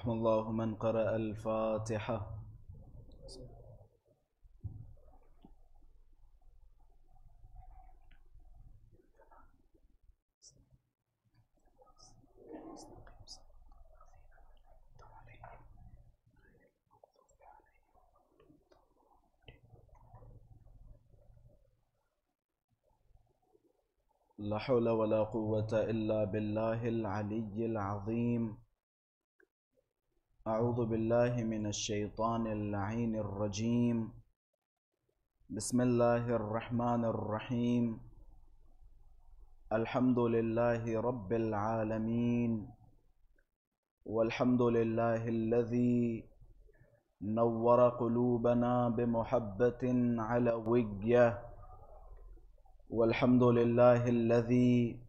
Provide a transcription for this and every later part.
رحم الله من قرأ الفاتحة. لا حول ولا قوة إلا بالله العلي العظيم. أعوذ بالله من الشيطان اللعين الرجيم. بسم الله الرحمن الرحيم. الحمد لله رب العالمين، والحمد لله الذي نور قلوبنا بمحبة علوية، والحمد لله الذي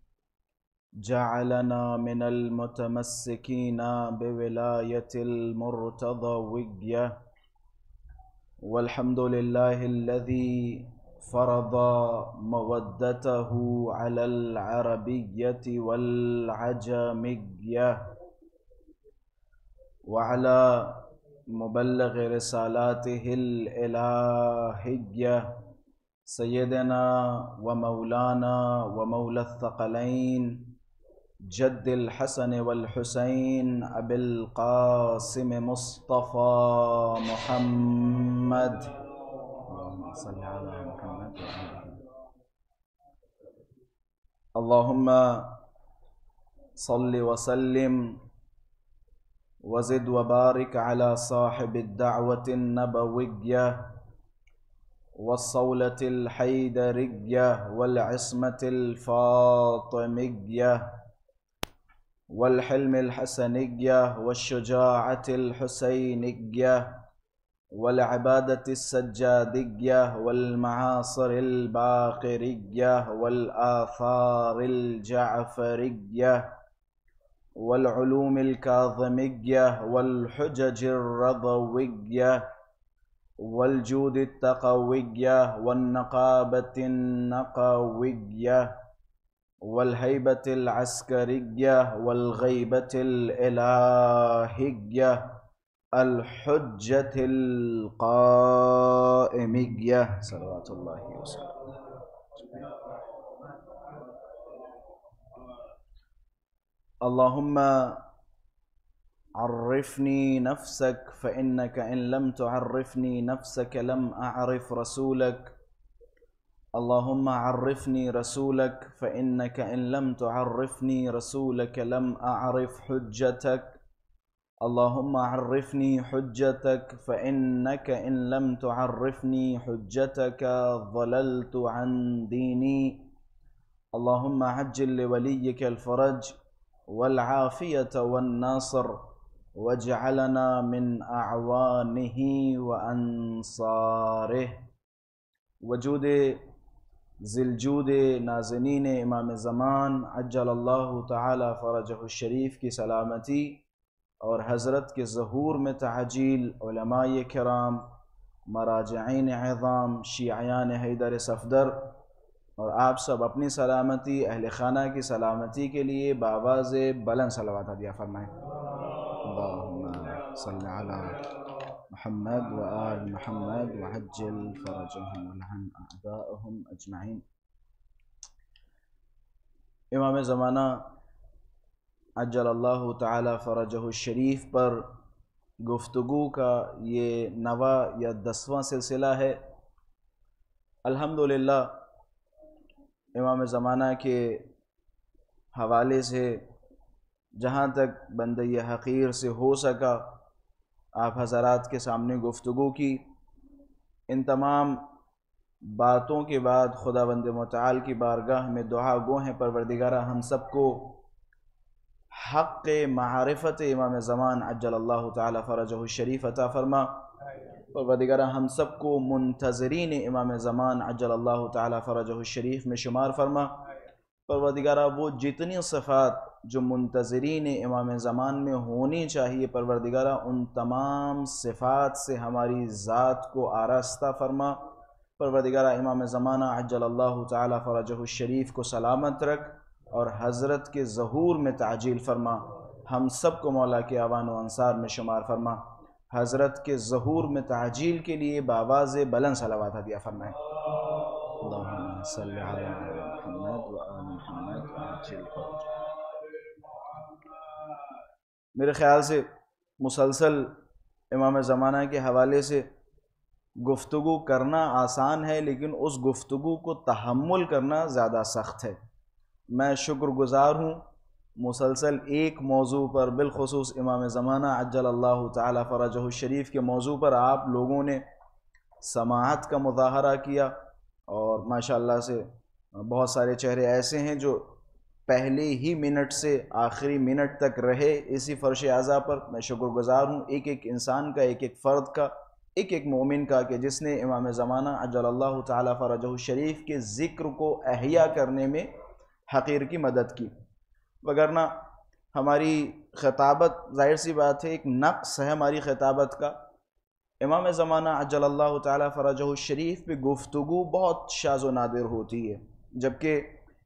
جعلنا من المتمسكين بولاية المرتضوية، والحمد لله الذي فرض مودته على العربية والعجمية، وعلى مبلغ رسالاته الإلهية سيدنا ومولانا ومولى الثقلين جد الحسن والحسين أبي القاسم مصطفى محمد، اللهم صل على محمد وآله. اللهم صل وسلم وزد وبارك على صاحب الدعوة النبوية والصولة الحيدرية والعصمة الفاطمية والحلم الحسنية والشجاعة الحسينية والعبادة السجادية والمعاصر الباقرية والآثار الجعفرية والعلوم الكاظمية والحجج الرضوية والجود التقوية والنقابة النقوية والهيبة العسكرية والغيبة الإلهية الحجة القائمية صلوات الله وسلامه. اللهم عرفني نفسك فإنك إن لم تعرفني نفسك لم أعرف رسولك. اللهم عرفني رسولك فإنك إن لم تعرفني رسولك لم أعرف حجتك. اللهم عرفني حجتك فإنك إن لم تعرفني حجتك ضللت عن ديني. اللهم عجل لوليك الفرج والعافية والناصر، واجعلنا من أعوانه وأنصاره. وجود ذی الجود نازنین امام زمان عجل اللہ تعالی فرجہ الشریف کی سلامتی اور حضرت کے ظہور میں تعجیل، علماء کرام، مراجعین عظام، شیعیان حیدر صفدر اور آپ سب اپنی سلامتی، اہل خانہ کی سلامتی کے لیے بآواز بلند صلوات عطیہ فرمائیں. اللہم صلی علی محمد وآل محمد وعجل فرجهم ولعن اعداءهم اجمعین. امام زمانہ عجل اللہ تعالی فرجہ الشریف پر گفتگو کا یہ 9واں یا 10واں سلسلہ ہے. الحمدللہ امام زمانہ کے حوالے سے جہاں تک بندہ حقیر سے ہو سکا آپ حضرات کے سامنے گفتگو کی. ان تمام باتوں کے بعد خداوند متعال کی بارگاہ میں دعا گو ہیں پروردگارہ ہم سب کو حق معرفت امام زمان عجل اللہ تعالی فرجہ الشریف عطا فرما. پروردگارہ ہم سب کو منتظرین امام زمان عجل اللہ تعالی فرجہ الشریف میں شمار فرما. پروردگارہ وہ جتنی صفات جو منتظرین امام زمان میں ہونی چاہیے پروردگارہ ان تمام صفات سے ہماری ذات کو آراستہ فرما. پروردگارہ امام زمانہ عجل اللہ تعالی فرجہ الشریف کو سلامت رکھ اور حضرت کے ظہور میں تعجیل فرما. ہم سب کو مولا کے اعوان و انصار میں شمار فرما، حضرت کے ظہور میں تعجیل کے لیے بآواز بلند صلوات عطا فرمائے۔ اللہم صلی علی محمد و آل محمد وعجل فرجہ۔ میرے خیال سے مسلسل امام زمانہ کے حوالے سے گفتگو کرنا آسان ہے، لیکن اس گفتگو کو تحمل کرنا زیادہ سخت ہے۔ میں شکر گزار ہوں مسلسل ایک موضوع پر، بالخصوص امام زمانہ عجل اللہ تعالی فرجہ الشریف کے موضوع پر آپ لوگوں نے سماعت کا مظاہرہ کیا، اور ماشاءاللہ سے بہت سارے چہرے ایسے ہیں جو پہلے ہی منٹ سے آخری منٹ تک رہے اسی فرش اعضا پر۔ میں شکر گزار ہوں ایک ایک انسان کا، ایک ایک فرد کا، ایک ایک مومن کا، کہ جس نے امام زمانہ عجل اللہ تعالی فرجہ الشریف کے ذکر کو احیا کرنے میں حقیر کی مدد کی۔ وگرنہ ہماری خطابت، ظاہر سی بات ہے ایک نقص ہے ہماری خطابت کا، امام زمانہ عجل اللہ تعالی فرجہ الشریف پہ گفتگو بہت شاذ و نادر ہوتی ہے، جبکہ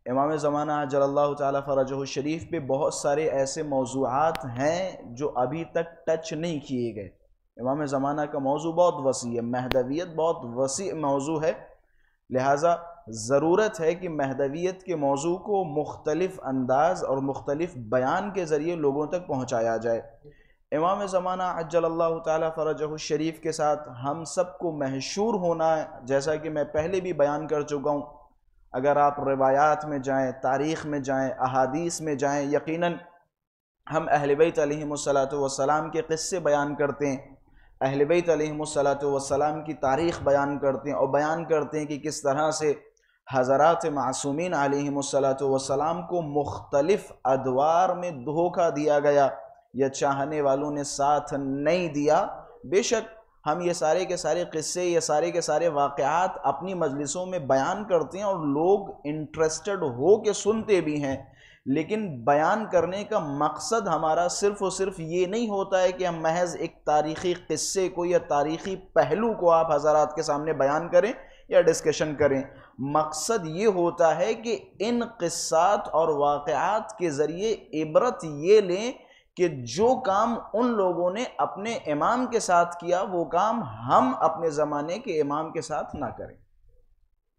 امام زمانہ عجل اللہ تعالی فرجہ الشریف پہ بہت سارے ایسے موضوعات ہیں جو ابھی تک ٹچ نہیں کیے گئے۔ امام زمانہ کا موضوع بہت وسیع ہے، مہدویت بہت وسیع موضوع ہے، لہٰذا ضرورت ہے کہ مہدویت کے موضوع کو مختلف انداز اور مختلف بیان کے ذریعے لوگوں تک پہنچایا جائے۔ امام زمانہ عجل اللہ تعالی فرجہ الشریف کے ساتھ ہم سب کو محشور ہونا ہے، جیسا کہ میں پہلے بھی بیان کر چکا ہوں۔ اگر آپ روایات میں جائیں، تاریخ میں جائیں، احادیث میں جائیں، یقیناً ہم اہل بیت علیہم السلام کے قصے بیان کرتے ہیں، اہل بیت علیہم السلام کی تاریخ بیان کرتے ہیں، اور بیان کرتے ہیں کہ کس طرح سے حضرات معصومین علیہم السلام کو مختلف ادوار میں دھوکہ دیا گیا یا چاہنے والوں نے ساتھ نہیں دیا۔ بے شک ہم یہ سارے کے سارے قصے، یہ سارے کے سارے واقعات اپنی مجلسوں میں بیان کرتے ہیں، اور لوگ انٹرسٹڈ ہو کے سنتے بھی ہیں، لیکن بیان کرنے کا مقصد ہمارا صرف اور صرف یہ نہیں ہوتا ہے کہ ہم محض ایک تاریخی قصے کو یا تاریخی پہلو کو آپ حضرات کے سامنے بیان کریں یا ڈسکشن کریں۔ مقصد یہ ہوتا ہے کہ ان قصات اور واقعات کے ذریعے عبرت یہ لیں کہ جو کام ان لوگوں نے اپنے امام کے ساتھ کیا وہ کام ہم اپنے زمانے کے امام کے ساتھ نہ کریں۔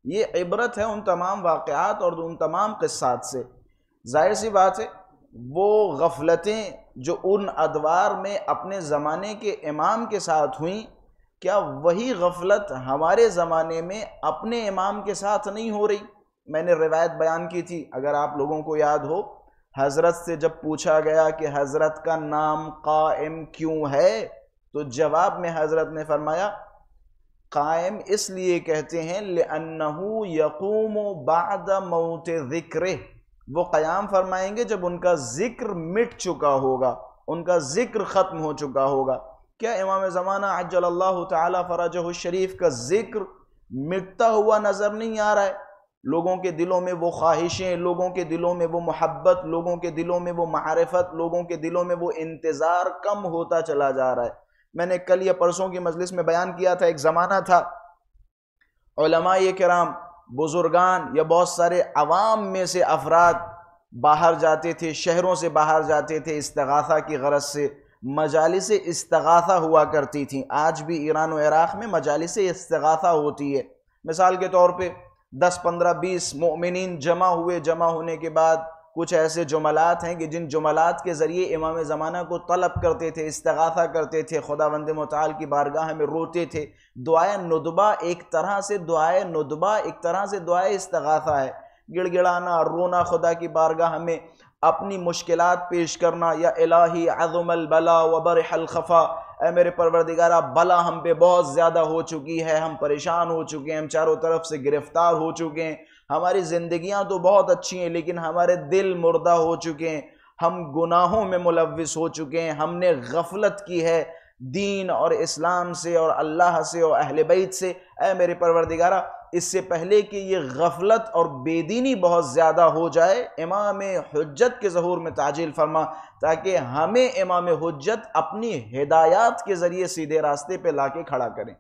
یہ عبرت ہے ان تمام واقعات اور ان تمام قصات سے۔ ظاہر سی بات ہے وہ غفلتیں جو ان ادوار میں اپنے زمانے کے امام کے ساتھ ہوئیں، کیا وہی غفلت ہمارے زمانے میں اپنے امام کے ساتھ نہیں ہو رہی؟ میں نے روایت بیان کی تھی، اگر آپ لوگوں کو یاد ہو، حضرت سے جب پوچھا گیا کہ حضرت کا نام قائم کیوں ہے، تو جواب میں حضرت نے فرمایا قائم اس لیے کہتے ہیں لِأَنَّهُ يَقُومُ بَعْدَ مَوْتِ ذِكْرِهِ، وہ قیام فرمائیں گے جب ان کا ذکر مٹ چکا ہوگا، ان کا ذکر ختم ہو چکا ہوگا۔ کیا امام زمانہ عجل اللہ تعالی فرجہ الشریف کا ذکر مٹتا ہوا نظر نہیں آ رہا ہے؟ لوگوں کے دلوں میں وہ خواہشیں، لوگوں کے دلوں میں وہ محبت، لوگوں کے دلوں میں وہ معرفت، لوگوں کے دلوں میں وہ انتظار کم ہوتا چلا جا رہا ہے۔ میں نے کل یا پرسوں کی مجلس میں بیان کیا تھا، ایک زمانہ تھا علماء کرام، بزرگان یا بہت سارے عوام میں سے افراد باہر جاتے تھے، شہروں سے باہر جاتے تھے استغاثہ کی غرض سے، مجالس استغاثہ ہوا کرتی تھیں۔ آج بھی ایران و عراق میں مجالس استغاثہ ہوتی ہے۔ مثال کے طور پہ 10 15 20 مومنین جمع ہوئے، جمع ہونے کے بعد کچھ ایسے جملات ہیں کہ جن جملات کے ذریعے امام زمانہ کو طلب کرتے تھے، استغاثہ کرتے تھے، خداوند متعال کی بارگاہ میں روتے تھے۔ دعائے ندبہ ایک طرح سے دعائے استغاثہ ہے، گڑ گڑانا، رونا خدا کی بارگاہ میں، اپنی مشکلات پیش کرنا، یا الہی عظم البلا وبرح الخفا، اے میرے پروردگارہ بلا ہم پہ بہت زیادہ ہو چکی ہے، ہم پریشان ہو چکے ہیں، ہم چاروں طرف سے گرفتار ہو چکے ہیں، ہماری زندگیاں تو بہت اچھی ہیں لیکن ہمارے دل مردہ ہو چکے ہیں، ہم گناہوں میں ملوث ہو چکے ہیں، ہم نے غفلت کی ہے دین اور اسلام سے اور اللہ سے اور اہل بیت سے۔ اے میرے پروردگارہ اس سے پہلے کہ یہ غفلت اور بے دینی بہت زیادہ ہو جائے، امام حجت کے ظہور میں تعجیل فرما، تاکہ ہمیں امام حجت اپنی ہدایات کے ذریعے سیدھے راستے پہ لا کے کھڑا کریں۔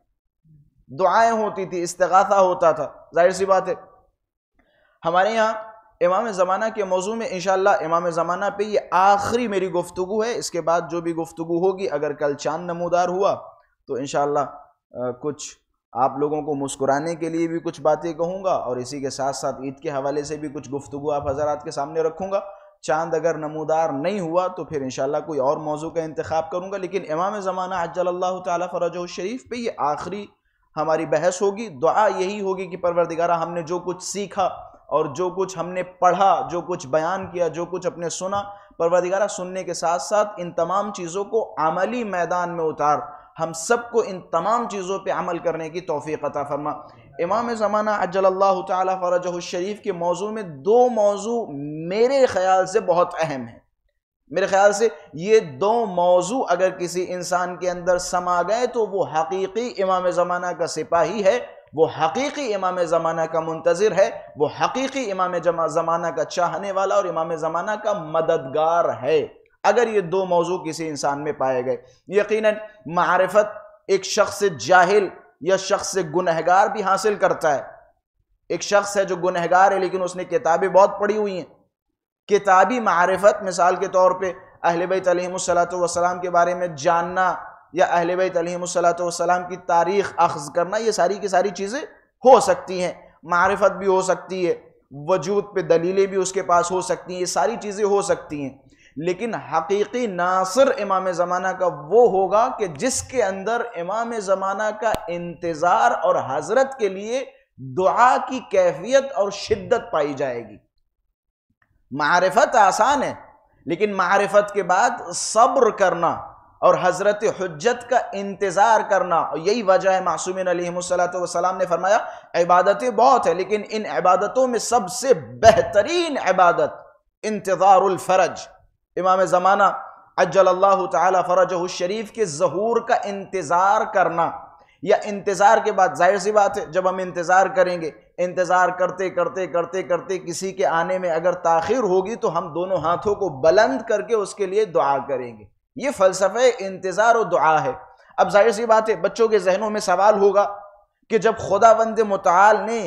دعائیں ہوتی تھی، استغاثہ ہوتا تھا۔ ظاہر سی بات ہے ہمارے یہاں امام زمانہ کے موضوع میں انشاءاللہ امام زمانہ پہ یہ آخری میری گفتگو ہے. اس کے بعد جو بھی گفتگو ہوگی، اگر کل چاند نمودار ہوا تو انشاءاللہ کچھ آپ لوگوں کو مسکرانے کے لیے بھی کچھ باتیں کہوں گا، اور اسی کے ساتھ ساتھ عید کے حوالے سے بھی کچھ گفتگو آپ حضرات کے سامنے رکھوں گا. چاند اگر نمودار نہیں ہوا تو پھر انشاءاللہ کوئی اور موضوع کا انتخاب کروں گا، لیکن امام زمانہ عجل اللہ تعالی فرجہ الشریف پہ یہ آخری ہماری بحث ہوگی. دعا یہی ہوگی کہ پروردگارہ ہم نے جو کچھ سیکھا اور جو کچھ ہم نے پڑھا، جو کچھ بیان کیا، جو کچھ اپنے سنا، پروردگارہ سننے کے ساتھ ساتھ ان تمام چیزوں کو عملی میدان میں اتار. ہم سب کو ان تمام چیزوں پہ عمل کرنے کی توفیق عطا فرما. امام زمانہ عجل اللہ تعالی فرجہ الشریف کے موضوع میں دو موضوع میرے خیال سے بہت اہم ہیں. میرے خیال سے یہ دو موضوع اگر کسی انسان کے اندر سما گئے تو وہ حقیقی امام زمانہ کا سپاہی ہے، وہ حقیقی امام زمانہ کا منتظر ہے، وہ حقیقی امام زمانہ کا چاہنے والا اور امام زمانہ کا مددگار ہے، اگر یہ دو موضوع کسی انسان میں پائے گئے. یقیناً معرفت ایک شخص جاہل یا شخص گنہگار بھی حاصل کرتا ہے. ایک شخص ہے جو گنہگار ہے لیکن اس نے کتابیں بہت پڑھی ہوئی ہیں. کتابی معرفت، مثال کے طور پہ اہل بیت علیہم السلام کے بارے میں جاننا یا اہل بیت علیہم السلام کی تاریخ اخذ کرنا، یہ ساری کی ساری چیزیں ہو سکتی ہیں. معرفت بھی ہو سکتی ہے، وجود پہ دلیلیں بھی اس کے پاس ہو سکتی ہیں، یہ ساری چیزیں ہو سکتی ہیں. لیکن حقیقی ناصر امام زمانہ کا وہ ہوگا کہ جس کے اندر امام زمانہ کا انتظار اور حضرت کے لیے دعا کی کیفیت اور شدت پائی جائے گی. معرفت آسان ہے، لیکن معرفت کے بعد صبر کرنا اور حضرت حجت کا انتظار کرنا. اور یہی وجہ ہے معصومین علیہم السلام نے فرمایا عبادتیں بہت ہیں، لیکن ان عبادتوں میں سب سے بہترین عبادت انتظار الفرج، امام زمانہ عجل اللہ تعالی فرجہ الشریف کے ظہور کا انتظار کرنا. یا انتظار کے بعد ظاہر سی بات ہے جب ہم انتظار کریں گے، انتظار کرتے کرتے کرتے کرتے کسی کے آنے میں اگر تاخیر ہوگی تو ہم دونوں ہاتھوں کو بلند کر کے اس کے لیے دعا کریں گے. یہ فلسفہ انتظار و دعا ہے. اب ظاہر سی بات ہے بچوں کے ذہنوں میں سوال ہوگا کہ جب خداوند متعال نے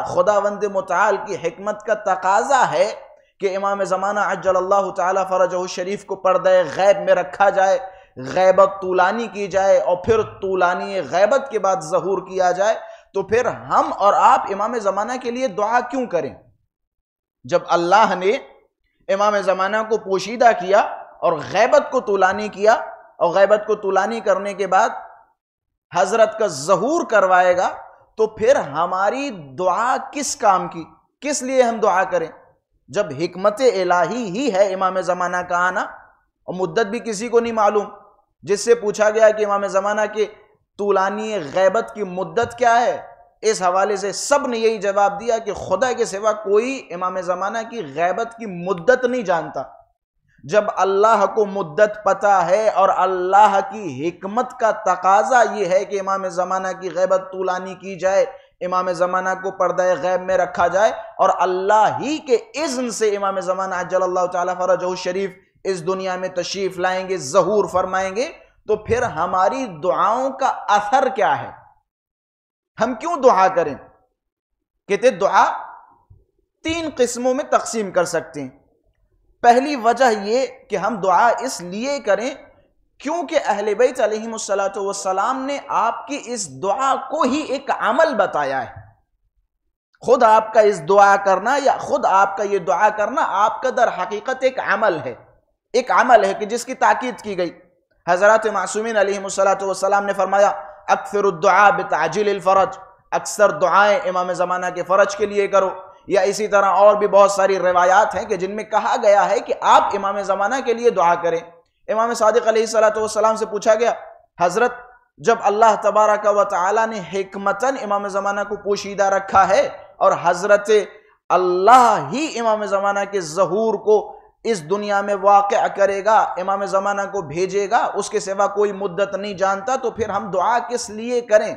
خداوند متعال کی حکمت کا تقاضا ہے کہ امام زمانہ عجل اللہ تعالی فرجہ الشریف کو پردہ غیب میں رکھا جائے، غیبت طولانی کی جائے اور پھر طولانی غیبت کے بعد ظہور کیا جائے، تو پھر ہم اور آپ امام زمانہ کے لیے دعا کیوں کریں؟ جب اللہ نے امام زمانہ کو پوشیدہ کیا اور غیبت کو طولانی کیا، اور غیبت کو طولانی کرنے کے بعد حضرت کا ظہور کروائے گا، تو پھر ہماری دعا کس کام کی؟ کس لیے ہم دعا کریں؟ جب حکمت الہی ہی ہے امام زمانہ کا آنا، اور مدت بھی کسی کو نہیں معلوم. جس سے پوچھا گیا کہ امام زمانہ کے طولانی غیبت کی مدت کیا ہے، اس حوالے سے سب نے یہی جواب دیا کہ خدا کے سوا کوئی امام زمانہ کی غیبت کی مدت نہیں جانتا. جب اللہ کو مدت پتہ ہے اور اللہ کی حکمت کا تقاضا یہ ہے کہ امام زمانہ کی غیبت طولانی کی جائے، امام زمانہ کو پردہ غیب میں رکھا جائے، اور اللہ ہی کے اذن سے امام زمانہ عجل اللہ تعالی فرجہ الشریف اس دنیا میں تشریف لائیں گے، ظہور فرمائیں گے، تو پھر ہماری دعاؤں کا اثر کیا ہے؟ ہم کیوں دعا کریں؟ کہتے دعا 3 قسموں میں تقسیم کر سکتے ہیں. پہلی وجہ یہ کہ ہم دعا اس لیے کریں کیونکہ اہل بیت علیہم السلام نے آپ کی اس دعا کو ہی ایک عمل بتایا ہے. خود آپ کا اس دعا کرنا یا خود آپ کا یہ دعا کرنا آپ کا در حقیقت ایک عمل ہے. ایک عمل ہے کہ جس کی تاکید کی گئی. حضرات معصومین علیہم السلام نے فرمایا اکثر الدعاء بتعجیل الفرج، اکثر دعائیں امام زمانہ کے فرج کے لیے کرو. یا اسی طرح اور بھی بہت ساری روایات ہیں کہ جن میں کہا گیا ہے کہ آپ امام زمانہ کے لیے دعا کریں. امام صادق علیہ السلام سے پوچھا گیا حضرت جب اللہ تبارک و تعالی نے حکمتاً امام زمانہ کو پوشیدہ رکھا ہے اور حضرت اللہ ہی امام زمانہ کے ظہور کو اس دنیا میں واقع کرے گا، امام زمانہ کو بھیجے گا، اس کے سوا کوئی مدت نہیں جانتا، تو پھر ہم دعا کس لیے کریں؟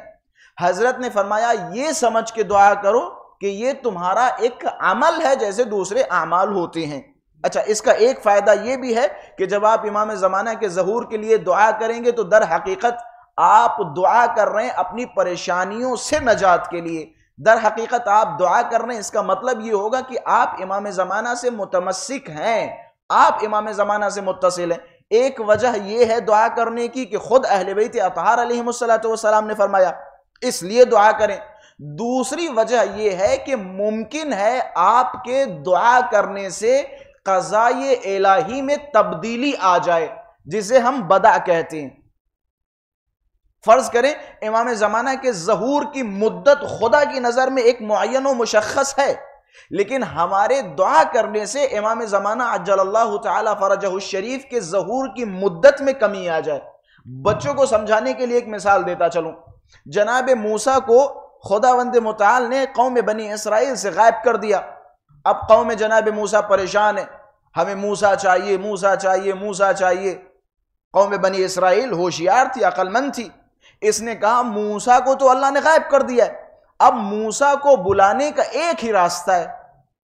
حضرت نے فرمایا یہ سمجھ کے دعا کرو کہ یہ تمہارا ایک عمل ہے جیسے دوسرے اعمال ہوتے ہیں. اچھا، اس کا ایک فائدہ یہ بھی ہے کہ جب آپ امام زمانہ کے ظہور کے لیے دعا کریں گے تو در حقیقت آپ دعا کر رہے ہیں اپنی پریشانیوں سے نجات کے لیے. در حقیقت آپ دعا کر رہے ہیں، اس کا مطلب یہ ہوگا کہ آپ امام زمانہ سے متمسک ہیں، آپ امام زمانہ سے متصل ہیں۔ ایک وجہ یہ ہے دعا کرنے کی کہ خود اہل بیت اطہار علیہ السلام نے فرمایا، اس لیے دعا کریں۔ دوسری وجہ یہ ہے کہ ممکن ہے آپ کے دعا کرنے سے قضائے الہی میں تبدیلی آ جائے، جسے ہم بدع کہتے ہیں۔ فرض کریں امام زمانہ کے ظہور کی مدت خدا کی نظر میں ایک معین و مشخص ہے، لیکن ہمارے دعا کرنے سے امام زمانہ عجل اللہ تعالی فرجہ الشریف کے ظہور کی مدت میں کمی آ جائے۔ بچوں کو سمجھانے کے لیے ایک مثال دیتا چلوں۔ جناب موسیٰ کو خداوند متعال نے قوم بنی اسرائیل سے غائب کر دیا۔ اب قوم جناب موسیٰ پریشان ہے، ہمیں موسیٰ چاہیے، موسیٰ چاہیے، موسیٰ چاہیے۔ قوم بنی اسرائیل ہوشیار تھی، عقل مند تھی، اس نے کہا موسیٰ کو تو اللہ نے غائب کر دیا ہے، اب موسیٰ کو بلانے کا ایک ہی راستہ ہے۔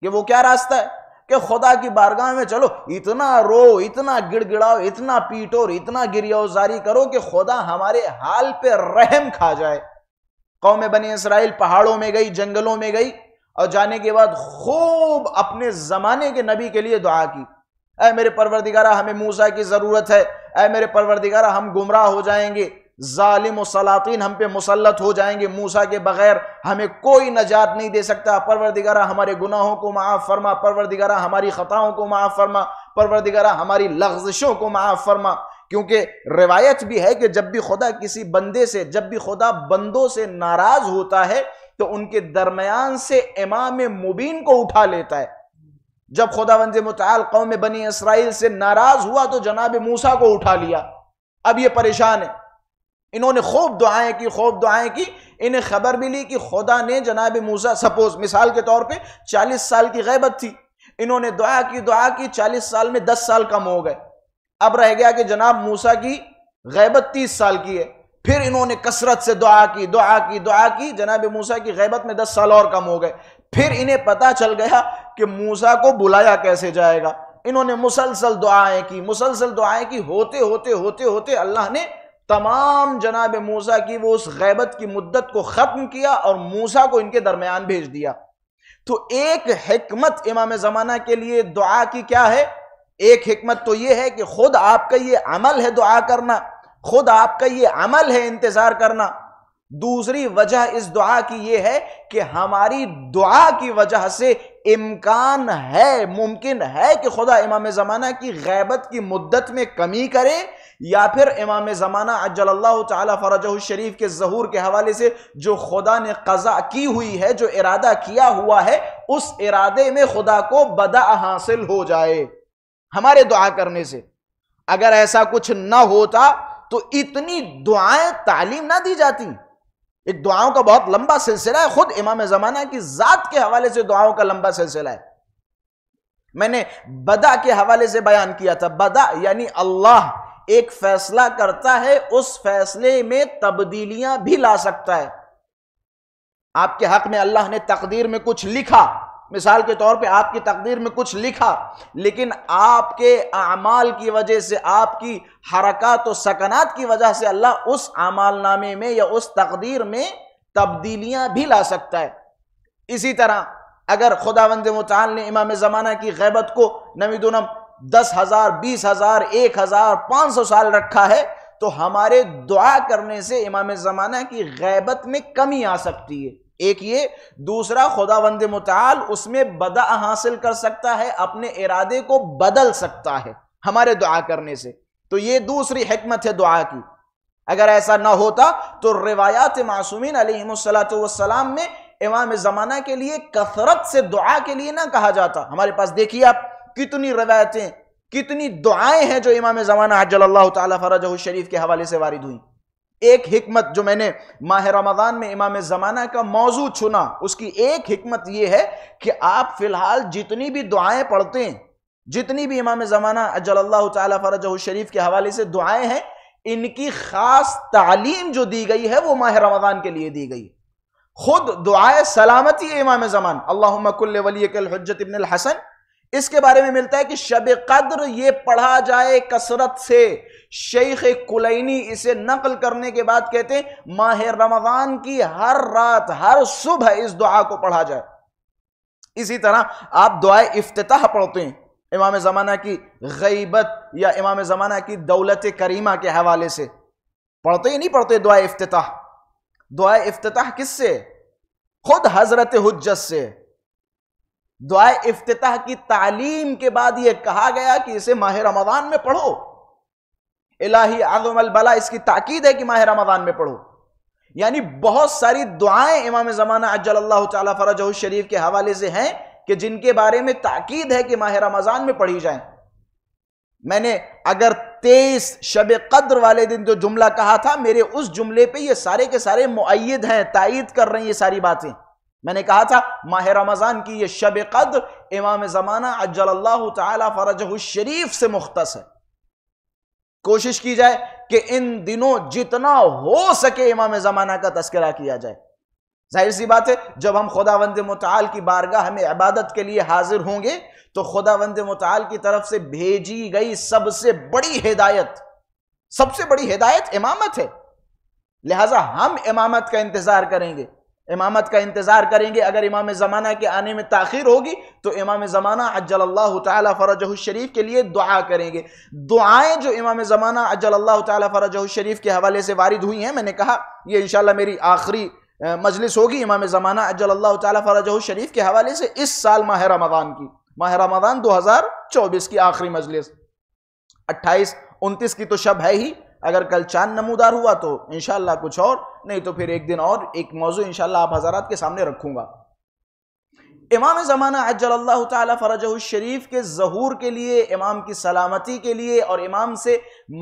کہ وہ کیا راستہ ہے؟ کہ خدا کی بارگاہ میں چلو، اتنا رو، اتنا گڑ گڑاؤ، اتنا پیٹو اور اتنا گریہ زاری کرو کہ خدا ہمارے حال پہ رحم کھا جائے۔ قوم بنی اسرائیل پہاڑوں میں گئی، جنگلوں میں گئی، اور جانے کے بعد خوب اپنے زمانے کے نبی کے لیے دعا کی، اے میرے پروردگارہ ہمیں موسیٰ کی ضرورت ہے، اے میرے پروردگارہ ہم گمراہ ہو جائیں گے، ظالم و سلاطین ہم پہ مسلط ہو جائیں گے، موسیٰ کے بغیر ہمیں کوئی نجات نہیں دے سکتا، پروردگارہ ہمارے گناہوں کو معاف فرما، پروردگارہ ہماری خطاؤں کو معاف فرما، پروردگارہ ہماری لغزشوں کو معاف فرما۔ کیونکہ روایت بھی ہے کہ جب بھی خدا کسی بندے سے، جب بھی خدا بندوں سے ناراض ہوتا ہے تو ان کے درمیان سے امام مبین کو اٹھا لیتا ہے۔ جب خداوند متعال قوم بنی اسرائیل سے ناراض ہوا تو جناب موسیٰ کو اٹھا لیا۔ اب یہ پریشان ہے، انہوں نے خوب دعائیں کی، خوب دعائیں کی، انہیں خبر ملی کہ خدا نے جناب موسیٰ، سپوز مثال کے طور پہ 40 سال کی غیبت تھی، انہوں نے دعا کی 40 سال میں 10 سال کم ہو گئے، اب رہ گیا کہ جناب موسیٰ کی غیبت 30 سال کی ہے۔ پھر انہوں نے کثرت سے دعا کی، جناب موسیٰ کی غیبت میں 10 سال اور کم ہو گئے۔ پھر انہیں پتا چل گیا کہ موسیٰ کو بلایا کیسے جائے گا، انہوں نے مسلسل دعائیں کی، ہوتے اللہ نے تمام جناب موسیٰ کی وہ اس غیبت کی مدت کو ختم کیا اور موسیٰ کو ان کے درمیان بھیج دیا۔ تو ایک حکمت امام زمانہ کے لیے دعا کی کیا ہے؟ ایک حکمت تو یہ ہے کہ خود آپ کا یہ عمل ہے دعا کرنا، خود آپ کا یہ عمل ہے انتظار کرنا۔ دوسری وجہ اس دعا کی یہ ہے کہ ہماری دعا کی وجہ سے امکان ہے، ممکن ہے کہ خدا امام زمانہ کی غیبت کی مدت میں کمی کرے، یا پھر امام زمانہ عجل اللہ تعالی فرجہ الشریف کے ظہور کے حوالے سے جو خدا نے قضا کی ہوئی ہے، جو ارادہ کیا ہوا ہے، اس ارادے میں خدا کو بدع حاصل ہو جائے ہمارے دعا کرنے سے۔ اگر ایسا کچھ نہ ہوتا تو اتنی دعائیں تعلیم نہ دی جاتی۔ ایک دعاؤں کا بہت لمبا سلسلہ ہے، خود امام زمانہ کی ذات کے حوالے سے دعاؤں کا لمبا سلسلہ ہے۔ میں نے بدع کے حوالے سے بیان کیا تھا، بدع یعنی اللہ ایک فیصلہ کرتا ہے، اس فیصلے میں تبدیلیاں بھی لا سکتا ہے۔ آپ کے حق میں اللہ نے تقدیر میں کچھ لکھا، مثال کے طور پہ آپ کی تقدیر میں کچھ لکھا، لیکن آپ کے اعمال کی وجہ سے، آپ کی حرکات و سکنات کی وجہ سے اللہ اس اعمال نامے میں یا اس تقدیر میں تبدیلیاں بھی لا سکتا ہے۔ اسی طرح اگر خداوند متعال نے امام زمانہ کی غیبت کو نمیدونم 10,000 20,000 1,000 500 سال رکھا ہے تو ہمارے دعا کرنے سے امام زمانہ کی غیبت میں کمی آ سکتی ہے۔ ایک یہ، دوسرا خداوند متعال اس میں بدع حاصل کر سکتا ہے، اپنے ارادے کو بدل سکتا ہے ہمارے دعا کرنے سے۔ تو یہ دوسری حکمت ہے دعا کی۔ اگر ایسا نہ ہوتا تو روایات معصومین علیہم السلام میں امام زمانہ کے لیے کثرت سے دعا کے لیے نہ کہا جاتا۔ ہمارے پاس دیکھیے آپ کتنی روایتیں، کتنی دعائیں ہیں جو امام زمانہ عجل اللہ تعالی فرجہ الشریف کے حوالے سے وارد ہوئی۔ ایک حکمت جو میں نے ماہ رمضان میں امام زمانہ کا موضوع چنا، اس کی ایک حکمت یہ ہے کہ آپ فی الحال جتنی بھی دعائیں پڑھتے ہیں، جتنی بھی امام زمانہ عجل اللہ تعالی فرجہ الشریف کے حوالے سے دعائیں ہیں، ان کی خاص تعلیم جو دی گئی ہے وہ ماہ رمضان کے لیے دی گئی۔ خود دعائے سلامتی امام زمان اللہم کل ولیک الحجت ابن الحسن، اس کے بارے میں ملتا ہے کہ شب قدر یہ پڑھا جائے کثرت سے، شیخ کلینی اسے نقل کرنے کے بعد کہتے ہیں ماہ رمضان کی ہر رات ہر صبح اس دعا کو پڑھا جائے۔ اسی طرح آپ دعائے افتتاح پڑھتے ہیں امام زمانہ کی غیبت یا امام زمانہ کی دولت کریمہ کے حوالے سے، پڑھتے ہی نہیں پڑھتے دعائے افتتاح؟ دعائے افتتاح کس سے؟ خود حضرت حجت سے۔ دعائے افتتاح کی تعلیم کے بعد یہ کہا گیا کہ اسے ماہ رمضان میں پڑھو۔ الہی عظم البلا اس کی تاکید ہے کہ ماہ رمضان میں پڑھو۔ یعنی بہت ساری دعائیں امام زمانہ عجل اللہ تعالی فرجہ الشریف کے حوالے سے ہیں کہ جن کے بارے میں تاکید ہے کہ ماہ رمضان میں پڑھی جائیں۔ میں نے اگر 23 شب قدر والے دن جو جملہ کہا تھا، میرے اس جملے پہ یہ سارے کے سارے مؤید ہیں، تائید کر رہے ہیں یہ ساری باتیں۔ میں نے کہا تھا ماہ رمضان کی یہ شب قدر امام زمانہ عجل اللہ تعالی فرجہ الشریف سے مختص ہے۔ کوشش کی جائے کہ ان دنوں جتنا ہو سکے امام زمانہ کا تذکرہ کیا جائے۔ ظاہر سی بات ہے جب ہم خداوند متعال کی بارگاہ میں عبادت کے لیے حاضر ہوں گے تو خداوند متعال کی طرف سے بھیجی گئی سب سے بڑی ہدایت امامت ہے۔ لہٰذا ہم امامت کا انتظار کریں گے، اگر امام زمانہ کے آنے میں تاخیر ہوگی تو امام زمانہ عجل اللہ تعالی فرجہ الشریف کے لیے دعا کریں گے۔ دعائیں جو امام زمانہ عجل اللہ تعالی فرجہ الشریف کے حوالے سے وارد ہوئی ہیں، میں نے کہا یہ انشاءاللہ میری آخری مجلس ہوگی امام زمانہ عجل اللہ تعالی فرجہ الشریف کے حوالے سے اس سال ماہ رمضان 2024 کی آخری مجلس۔ 28 29 کی تو شب ہے ہی، اگر کل چاند نمودار ہوا تو انشاءاللہ کچھ اور، نہیں تو پھر ایک دن اور ایک موضوع انشاءاللہ آپ حضرات کے سامنے رکھوں گا۔ امام زمانہ عجل اللہ تعالی فرجہ الشریف کے ظہور کے لیے، امام کی سلامتی کے لیے اور امام سے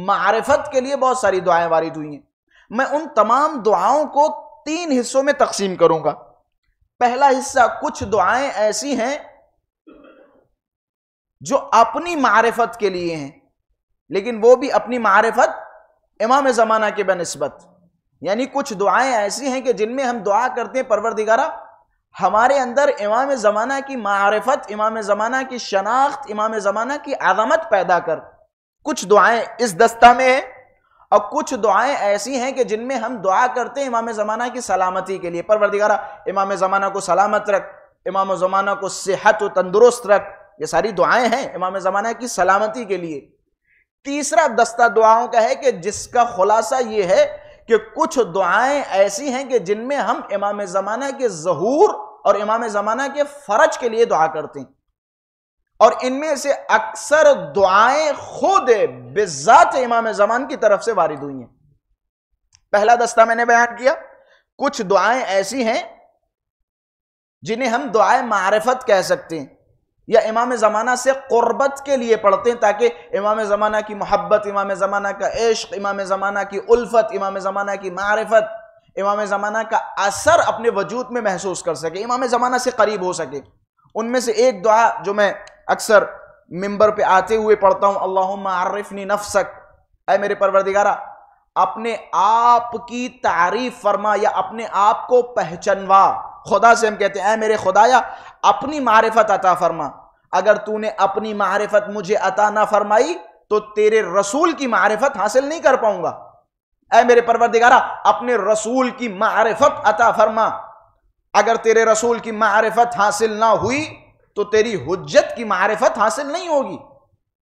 معرفت کے لیے بہت ساری دعائیں وارد ہوئی ہیں۔ میں ان تمام دعاؤں کو 3 حصوں میں تقسیم کروں گا۔ پہلا حصہ کچھ دعائیں ایسی ہیں جو اپنی معرفت کے لیے ہیں، لیکن وہ بھی اپنی معرفت امام زمانہ کے بنسبت، یعنی کچھ دعائیں ایسی ہیں کہ جن میں ہم دعا کرتے ہیں پروردگارہ ہمارے اندر امام زمانہ کی معرفت، امام زمانہ کی شناخت، امام زمانہ کی عظمت پیدا کر۔ کچھ دعائیں اس دستہ میں ہیں اور کچھ دعائیں ایسی ہیں کہ جن میں ہم دعا کرتے ہیں امام زمانہ کی سلامتی کے لیے، پروردگارہ امام زمانہ کو سلامت رکھ، امام زمانہ کو صحت و تندرست رکھ۔ یہ ساری دعائیں ہیں امام زمانہ کی سلامتی کے لیے۔ تیسرا دستہ دعاؤں کا ہے کہ جس کا خلاصہ یہ ہے کہ کچھ دعائیں ایسی ہیں کہ جن میں ہم امام زمانہ کے ظہور اور امام زمانہ کے فرج کے لیے دعا کرتے ہیں، اور ان میں سے اکثر دعائیں خود بذات امام زمان کی طرف سے وارد ہوئی ہیں۔ پہلا دستہ میں نے بیان کیا، کچھ دعائیں ایسی ہیں جنہیں ہم دعائیں معرفت کہہ سکتے ہیں یا امام زمانہ سے قربت کے لیے پڑھتے ہیں تاکہ امام زمانہ کی محبت، امام زمانہ کا عشق، امام زمانہ کی الفت، امام زمانہ کی معرفت، امام زمانہ کا اثر اپنے وجود میں محسوس کر سکے، امام زمانہ سے قریب ہو سکے۔ ان میں سے ایک دعا جو میں اکثر ممبر پہ آتے ہوئے پڑھتا ہوں، اللہم عرفنی نفسک، اے میرے پروردگارہ اپنے آپ کی تعریف فرما یا اپنے آپ کو پہچنوا۔ خدا سے ہم کہتے ہیں اے میرے خدایا اپنی معرفت عطا فرما، اگر تو نے اپنی معرفت مجھے عطا نہ فرمائی تو تیرے رسول کی معرفت حاصل نہیں کر پاؤں گا۔ اے میرے پروردگارہ اپنے رسول کی معرفت عطا فرما، اگر تیرے رسول کی معرفت حاصل نہ ہوئی تو تیری حجت کی معرفت حاصل نہیں ہوگی۔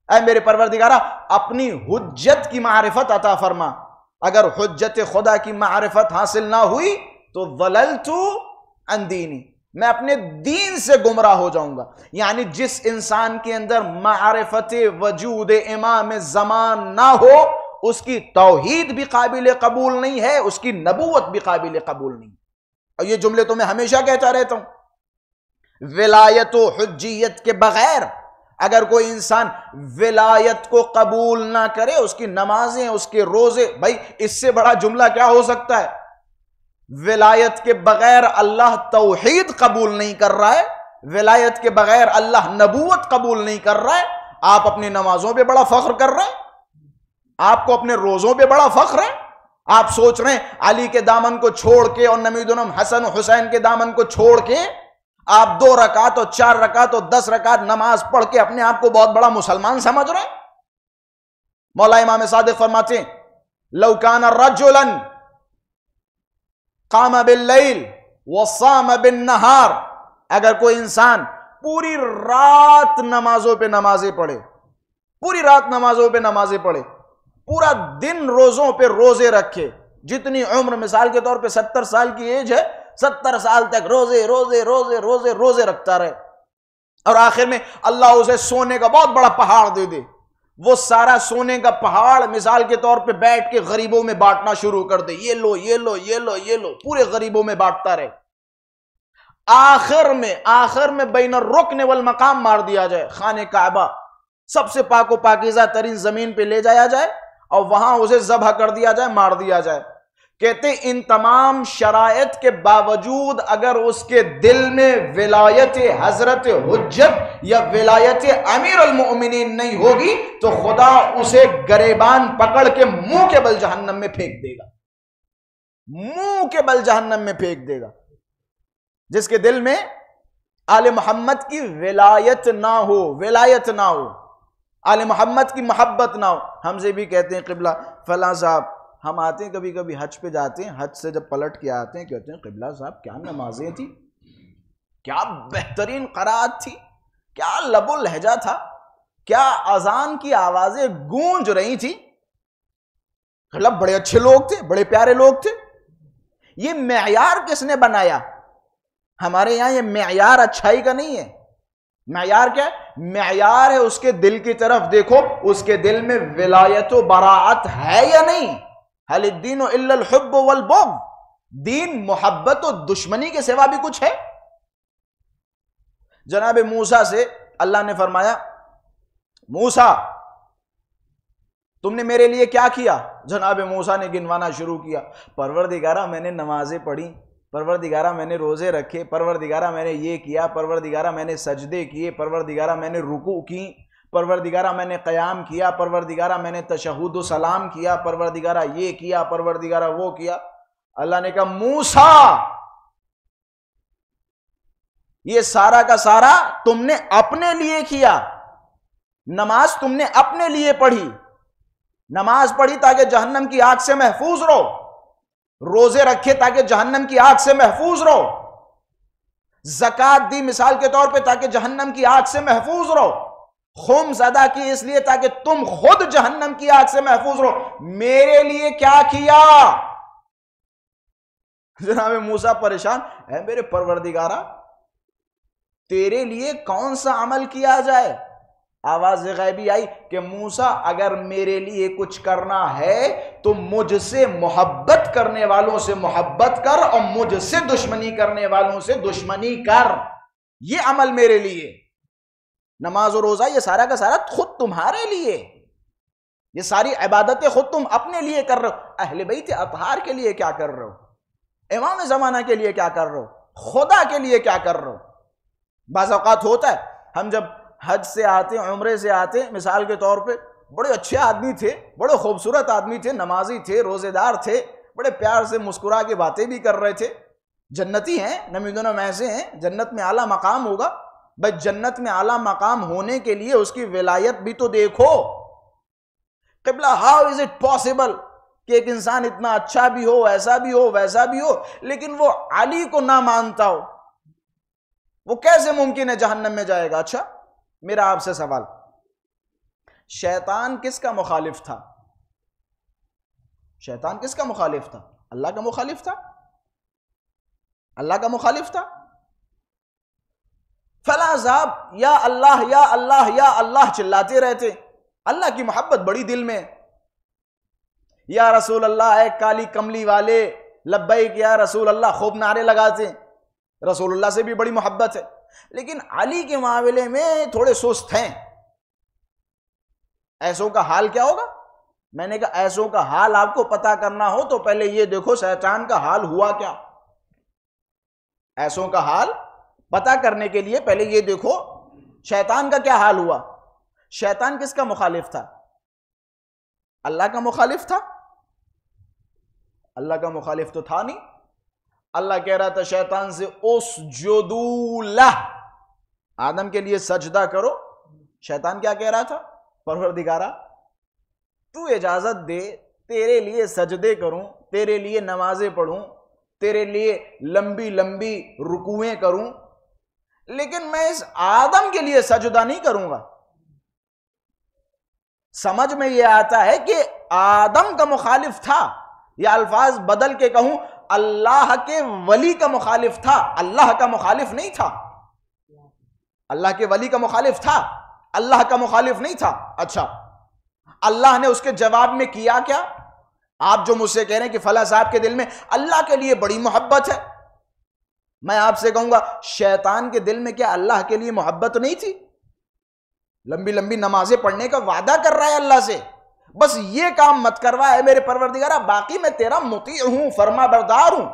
اے میرے پروردگارہ اپنی حجت کی معرفت عطا فرما، اگر حجت خدا کی معرفت حاصل نہ ہوئی تو ضللت عن دینی، میں اپنے دین سے گمراہ ہو جاؤں گا۔ یعنی جس انسان کے اندر معرفت وجود امام زمان نہ ہو اس کی توحید بھی قابل قبول نہیں ہے، اس کی نبوت بھی قابل قبول نہیں۔ اور یہ جملے تو میں ہمیشہ کہتا رہتا ہوں، ولایت و حجیت کے بغیر اگر کوئی انسان ولایت کو قبول نہ کرے، اس کی نمازیں، اس کے روزے، بھائی اس سے بڑا جملہ کیا ہو سکتا ہے؟ ولایت کے بغیر اللہ توحید قبول نہیں کر رہا ہے، ولایت کے بغیر اللہ نبوت قبول نہیں کر رہا ہے۔ آپ اپنی نمازوں پہ بڑا فخر کر رہے ہیں، آپ کو اپنے روزوں پہ بڑا فخر ہے، آپ سوچ رہے ہیں علی کے دامن کو چھوڑ کے اور نمیدونم حسن و حسین کے دامن کو چھوڑ کے آپ 2 رکعت اور 4 رکعت اور 10 رکعت نماز پڑھ کے اپنے آپ کو بہت بڑا مسلمان سمجھ رہے ہیں۔ مولا امام صادق فرماتے ہیں لو کان رجلا قام باللیل وصام بالنہار، اگر کوئی انسان پوری رات نمازوں پہ نمازیں پڑھے، پوری رات نمازوں پہ نمازیں پڑھے، پورا دن روزوں پہ روزے رکھے، جتنی عمر مثال کے طور پہ 70 سال کی ایج ہے، 70 سال تک روزے روزے روزے روزے روزے رکھتا رہے، اور آخر میں اللہ اسے سونے کا بہت بڑا پہاڑ دے دے، وہ سارا سونے کا پہاڑ مثال کے طور پہ بیٹھ کے غریبوں میں بانٹنا شروع کر دے، یہ لو یہ لو یہ لو یہ لو، پورے غریبوں میں بانٹتا رہے، آخر میں بین الرکن والمقام مار دیا جائے، خانہ کعبہ سب سے پاک و پاکیزہ ترین زمین پہ لے جایا جائے اور وہاں اسے ذبح کر دیا جائے، مار دیا جائے۔ کہتے ان تمام شرائط کے باوجود اگر اس کے دل میں ولایت حضرت حجت یا ولایت امیر المؤمنین نہیں ہوگی تو خدا اسے گریبان پکڑ کے منہ کے بل جہنم میں پھینک دے گا، منہ کے بل جہنم میں پھینک دے گا۔ جس کے دل میں آل محمد کی ولایت نہ ہو، ولایت نہ ہو، آل محمد کی محبت نہ ہو۔ ہم سے بھی کہتے ہیں قبلہ فلاں صاحب، ہم آتے ہیں کبھی کبھی حج پہ جاتے ہیں، حج سے جب پلٹ کے آتے ہیں کہتے ہیں قبلہ صاحب کیا نمازیں تھی، کیا بہترین قرات تھی، کیا لب و لہجہ تھا، کیا اذان کی آوازیں گونج رہی تھی، مطلب بڑے اچھے لوگ تھے، بڑے پیارے لوگ تھے۔ یہ معیار کس نے بنایا؟ ہمارے یہاں یہ معیار اچھائی کا نہیں ہے۔ معیار کیا ہے؟ معیار ہے اس کے دل کی طرف دیکھو، اس کے دل میں ولایت و براعت ہے یا نہیں۔ حل الدین الا الحب والبغض، دین محبت و دشمنی کے سوا بھی کچھ ہے؟ جناب موسیٰ سے اللہ نے فرمایا موسیٰ تم نے میرے لیے کیا کیا؟ جناب موسیٰ نے گنوانا شروع کیا، پروردگارہ میں نے نمازیں پڑھی، پروردگارہ میں نے روزے رکھے، پروردگارہ میں نے یہ کیا، پروردگارہ میں نے سجدے کیے، پروردگارہ میں نے رکوع کی، پروردگارہ میں نے قیام کیا، پروردگارہ میں نے تشہد و سلام کیا، پروردگارہ یہ کیا، پروردگارہ وہ کیا۔ اللہ نے کہا موسیٰ یہ سارا کا سارا تم نے اپنے لیے کیا، نماز تم نے اپنے لیے پڑھی، نماز پڑھی تاکہ جہنم کی آگ سے محفوظ رہو، روزے رکھے تاکہ جہنم کی آگ سے محفوظ رہو، زکوٰۃ دی مثال کے طور پہ تاکہ جہنم کی آگ سے محفوظ رہو، خمس ادا کی اس لیے تاکہ تم خود جہنم کی آگ سے محفوظ رہو۔ میرے لیے کیا کیا؟ جناب موسیٰ پریشان، اے میرے پروردگارہ تیرے لیے کون سا عمل کیا جائے؟ آواز غیبی آئی کہ موسیٰ اگر میرے لیے کچھ کرنا ہے تو مجھ سے محبت کرنے والوں سے محبت کر اور مجھ سے دشمنی کرنے والوں سے دشمنی کر، یہ عمل میرے لیے۔ نماز و روزہ یہ سارا کا سارا خود تمہارے لیے، یہ ساری عبادتیں خود تم اپنے لیے کر رہے ہو، اہل بیت اطہار کے لیے کیا کر رہے ہو، امام زمانہ کے لیے کیا کر رہے ہو، خدا کے لیے کیا کر رہے ہو۔ بعض اوقات ہوتا ہے ہم جب حج سے آتے ہیں، عمرے سے آتے ہیں، مثال کے طور پہ بڑے اچھے آدمی تھے، بڑے خوبصورت آدمی تھے، نمازی تھے، روزے دار تھے، بڑے پیار سے مسکرا کے باتیں بھی کر رہے تھے، جنتی ہیں، نمیدونوں میں ایسے ہیں، جنت میں اعلیٰ مقام ہوگا۔ بھائی جنت میں اعلیٰ مقام ہونے کے لیے اس کی ولایت بھی تو دیکھو۔ قبلہ ہاؤ از اٹ پاسبل کہ ایک انسان اتنا اچھا بھی ہو، ایسا بھی ہو، ویسا بھی ہو، لیکن وہ علی کو نہ مانتا ہو، وہ کیسے ممکن ہے جہنم میں جائے گا؟ اچھا میرا آپ سے سوال، شیطان کس کا مخالف تھا؟ شیطان کس کا مخالف تھا؟ اللہ کا مخالف تھا، اللہ کا مخالف تھا۔ فلاں صاحب یا اللہ یا اللہ یا اللہ چلاتے رہتے، اللہ کی محبت بڑی دل میں، یا رسول اللہ اے کالی کملی والے لبیک یا رسول اللہ خوب نعرے لگاتے، رسول اللہ سے بھی بڑی محبت ہے، لیکن علی کے معاملے میں تھوڑے سست ہیں۔ ایسوں کا حال کیا ہوگا؟ میں نے کہا ایسوں کا حال آپ کو پتا کرنا ہو تو پہلے یہ دیکھو شیطان کا حال ہوا کیا۔ ایسوں کا حال پتا کرنے کے لیے پہلے یہ دیکھو شیطان کا کیا حال ہوا۔ شیطان کس کا مخالف تھا؟ اللہ کا مخالف تھا؟ اللہ کا مخالف تو تھا نہیں۔ اللہ کہہ رہا تھا شیطان سے اسجدوا لہ، آدم کے لیے سجدہ کرو۔ شیطان کیا کہہ رہا تھا؟ پروردگارہ تو اجازت دے تیرے لیے سجدے کروں، تیرے لیے نمازیں پڑھوں، تیرے لیے لمبی لمبی رکوعیں کروں، لیکن میں اس آدم کے لیے سجدہ نہیں کروں گا۔ سمجھ میں یہ آتا ہے کہ آدم کا مخالف تھا، یا الفاظ بدل کے کہوں اللہ کے ولی کا مخالف تھا، اللہ کا مخالف نہیں تھا۔ اللہ کے ولی کا مخالف تھا، اللہ کا مخالف نہیں تھا۔ اچھا، اللہ نے اس کے جواب میں کیا کیا؟ آپ جو مجھ سے کہہ رہے ہیں کہ فلاں صاحب کے دل میں اللہ کے لیے بڑی محبت ہے، میں آپ سے کہوں گا شیطان کے دل میں کیا اللہ کے لیے محبت نہیں تھی؟ لمبی لمبی نمازیں پڑھنے کا وعدہ کر رہا ہے اللہ سے، بس یہ کام مت کروا ہے میرے پروردگارہ، باقی میں تیرا مطیع ہوں، فرما بردار ہوں۔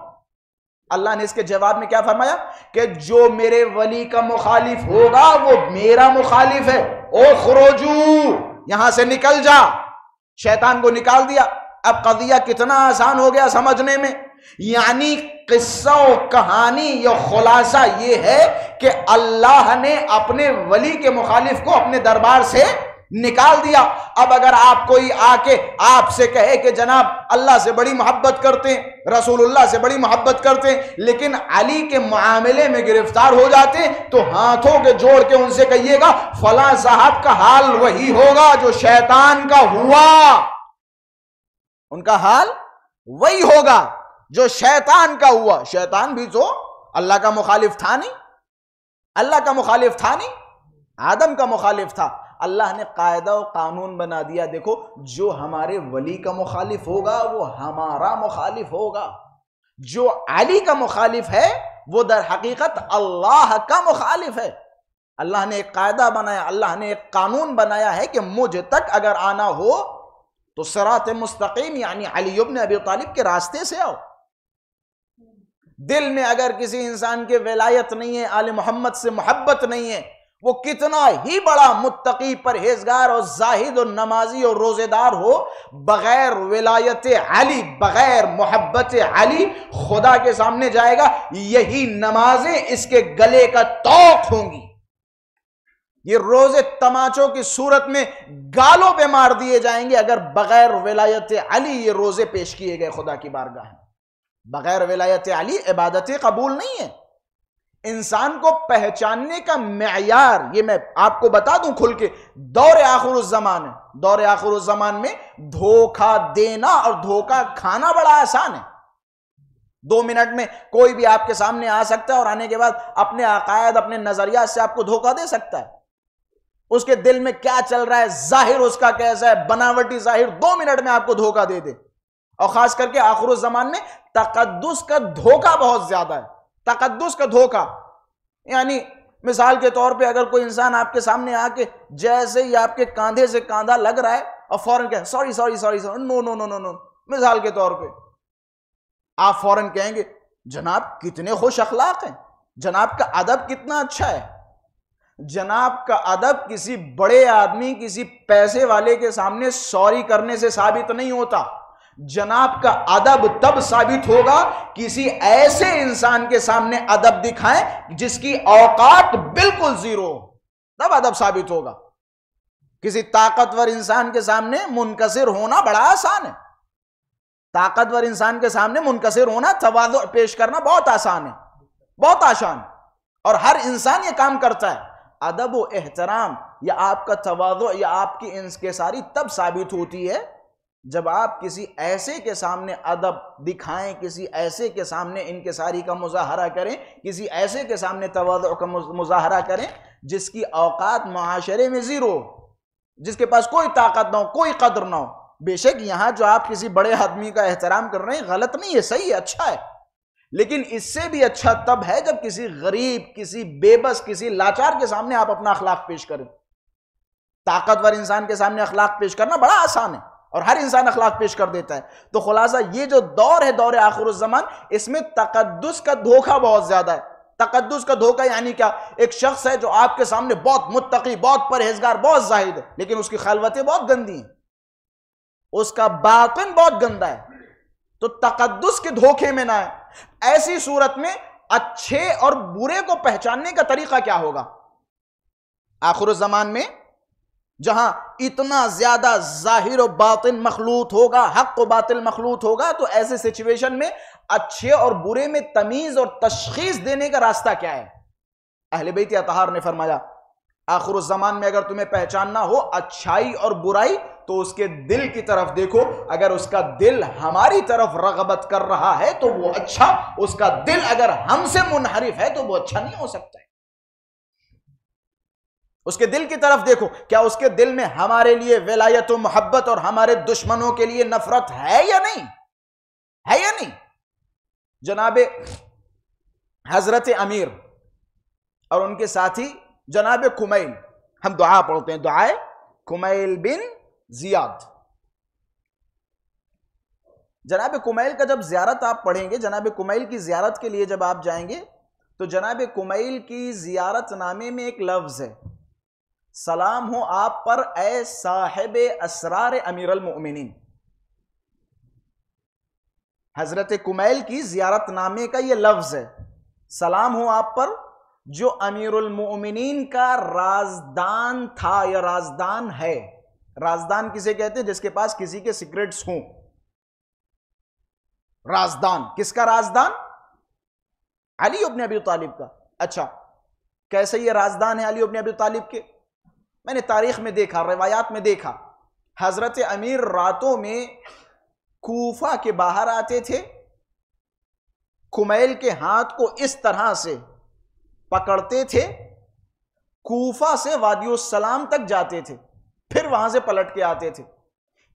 اللہ نے اس کے جواب میں کیا فرمایا کہ جو میرے ولی کا مخالف ہوگا وہ میرا مخالف ہے، او خروجو، یہاں سے نکل جا۔ شیطان کو نکال دیا۔ اب قضیہ کتنا آسان ہو گیا سمجھنے میں، یعنی قصہ و کہانی یا خلاصہ یہ ہے کہ اللہ نے اپنے ولی کے مخالف کو اپنے دربار سے نکال دیا۔ اب اگر آپ کوئی آ کے آپ سے کہے کہ جناب اللہ سے بڑی محبت کرتے ہیں، رسول اللہ سے بڑی محبت کرتے ہیں، لیکن علی کے معاملے میں گرفتار ہو جاتے ہیں، تو ہاتھوں کے جوڑ کے ان سے کہیے گا فلاں صاحب کا حال وہی ہوگا جو شیطان کا ہوا، ان کا حال وہی ہوگا جو شیطان کا ہوا۔ شیطان بھی تو اللہ کا مخالف تھا نہیں، اللہ کا مخالف تھا نہیں، آدم کا مخالف تھا۔ اللہ نے قاعدہ و قانون بنا دیا، دیکھو جو ہمارے ولی کا مخالف ہوگا وہ ہمارا مخالف ہوگا، جو علی کا مخالف ہے وہ در حقیقت اللہ کا مخالف ہے۔ اللہ نے ایک قاعدہ بنایا، اللہ نے ایک قانون بنایا ہے کہ مجھ تک اگر آنا ہو تو صراط مستقیم یعنی علی ابن ابی طالب کے راستے سے آؤ۔ دل میں اگر کسی انسان کے ولایت نہیں ہے، آل محمد سے محبت نہیں ہے، وہ کتنا ہی بڑا متقی پرہیزگار اور زاہد اور نمازی اور روزے دار ہو، بغیر ولایت علی، بغیر محبت علی خدا کے سامنے جائے گا، یہی نمازیں اس کے گلے کا طوق ہوں گی، یہ روزے تماچوں کی صورت میں گالوں پہ مار دیے جائیں گے اگر بغیر ولایت علی یہ روزے پیش کیے گئے خدا کی بارگاہ میں۔ بغیر ولایت علی عبادتیں قبول نہیں ہیں۔ انسان کو پہچاننے کا معیار، یہ میں آپ کو بتا دوں کھل کے، دور آخر الزمان ہے۔ دور آخر الزمان میں دھوکہ دینا اور دھوکہ کھانا بڑا آسان ہے۔ 2 منٹ میں کوئی بھی آپ کے سامنے آ سکتا ہے اور آنے کے بعد اپنے عقائد، اپنے نظریات سے آپ کو دھوکہ دے سکتا ہے۔ اس کے دل میں کیا چل رہا ہے، ظاہر اس کا کیسا ہے، بناوٹی ظاہر 2 منٹ میں آپ کو دھوکہ دے دے۔ اور خاص کر کے آخر الزمان میں تقدس کا دھوکہ بہت زیادہ ہے۔ تقدس کا دھوکہ یعنی مثال کے طور پہ اگر کوئی انسان آپ کے سامنے آ کے جیسے ہی آپ کے کاندھے سے کاندھا لگ رہا ہے اور فوراً کہے سوری سوری سوری سوری، نو نو نو نو نو، مثال کے طور پہ آپ فوراً کہیں گے جناب کتنے خوش اخلاق ہیں، جناب کا ادب کتنا اچھا ہے۔ جناب کا ادب کسی بڑے آدمی، کسی پیسے والے کے سامنے سوری کرنے سے ثابت نہیں ہوتا۔ جناب کا ادب تب ثابت ہوگا کسی ایسے انسان کے سامنے ادب دکھائیں جس کی اوقات بالکل زیرو، تب ادب ثابت ہوگا۔ کسی طاقتور انسان کے سامنے منکسر ہونا بڑا آسان ہے۔ طاقتور انسان کے سامنے منکسر ہونا، تواضع پیش کرنا بہت آسان ہے، بہت آسان، اور ہر انسان یہ کام کرتا ہے۔ ادب و احترام یا آپ کا تواضع یا آپ کی انکساری تب ثابت ہوتی ہے جب آپ کسی ایسے کے سامنے ادب دکھائیں، کسی ایسے کے سامنے انکساری کا مظاہرہ کریں، کسی ایسے کے سامنے تواضع کا مظاہرہ کریں جس کی اوقات معاشرے میں زیرو، جس کے پاس کوئی طاقت نہ ہو، کوئی قدر نہ ہو۔ بے شک یہاں جو آپ کسی بڑے آدمی کا احترام کر رہے ہیں غلط نہیں ہے، صحیح ہے، اچھا ہے، لیکن اس سے بھی اچھا تب ہے جب کسی غریب، کسی بے بس، کسی لاچار کے سامنے آپ اپنا اخلاق پیش کریں۔ طاقتور انسان کے سامنے اخلاق پیش کرنا بڑا آسان ہے اور ہر انسان اخلاق پیش کر دیتا ہے۔ تو خلاصہ یہ جو دور ہے، دور آخر الزمان، اس میں تقدس کا دھوکہ بہت زیادہ ہے۔ تقدس کا دھوکہ یعنی کیا؟ ایک شخص ہے جو آپ کے سامنے بہت متقی، بہت پرہیزگار، بہت زاہد ہے، لیکن اس کی خلوتیں بہت گندی ہیں، اس کا باطن بہت گندا ہے، تو تقدس کے دھوکے میں نہ ہے۔ ایسی صورت میں اچھے اور برے کو پہچاننے کا طریقہ کیا ہوگا؟ آخر الزمان میں جہاں اتنا زیادہ ظاہر و باطن مخلوط ہوگا، حق و باطل مخلوط ہوگا، تو ایسے سچویشن میں اچھے اور برے میں تمیز اور تشخیص دینے کا راستہ کیا ہے؟ اہل بیت اطہار نے فرمایا آخر الزمان میں اگر تمہیں پہچاننا ہو اچھائی اور برائی تو اس کے دل کی طرف دیکھو، اگر اس کا دل ہماری طرف رغبت کر رہا ہے تو وہ اچھا، اس کا دل اگر ہم سے منحرف ہے تو وہ اچھا نہیں ہو سکتا ہے۔ اس کے دل کی طرف دیکھو، کیا اس کے دل میں ہمارے لیے ولایت و محبت اور ہمارے دشمنوں کے لیے نفرت ہے یا نہیں؟ ہے یا نہیں؟ جناب حضرت امیر اور ان کے ساتھی جناب کمیل، ہم دعا پڑھتے ہیں، دعائے کمیل بن زیاد۔ جناب کمیل کا جب زیارت آپ پڑھیں گے، جناب کمیل کی زیارت کے لیے جب آپ جائیں گے تو جناب کمیل کی زیارت نامے میں ایک لفظ ہے، سلام ہو آپ پر اے صاحب اسرار امیر المؤمنین۔ حضرت کمیل کی زیارت نامے کا یہ لفظ ہے، سلام ہو آپ پر جو امیر المؤمنین کا رازدان تھا یا رازدان ہے۔ رازدان کسے کہتے ہیں؟ جس کے پاس کسی کے سیکرٹس ہوں۔ رازدان کس کا رازدان؟ علی ابن ابی طالب کا۔ اچھا کیسے یہ رازدان ہے علی ابن ابی طالب کے؟ میں نے تاریخ میں دیکھا، روایات میں دیکھا، حضرت امیر راتوں میں کوفہ کے باہر آتے تھے، کمیل کے ہاتھ کو اس طرح سے پکڑتے تھے، کوفہ سے وادی السلام تک جاتے تھے، پھر وہاں سے پلٹ کے آتے تھے۔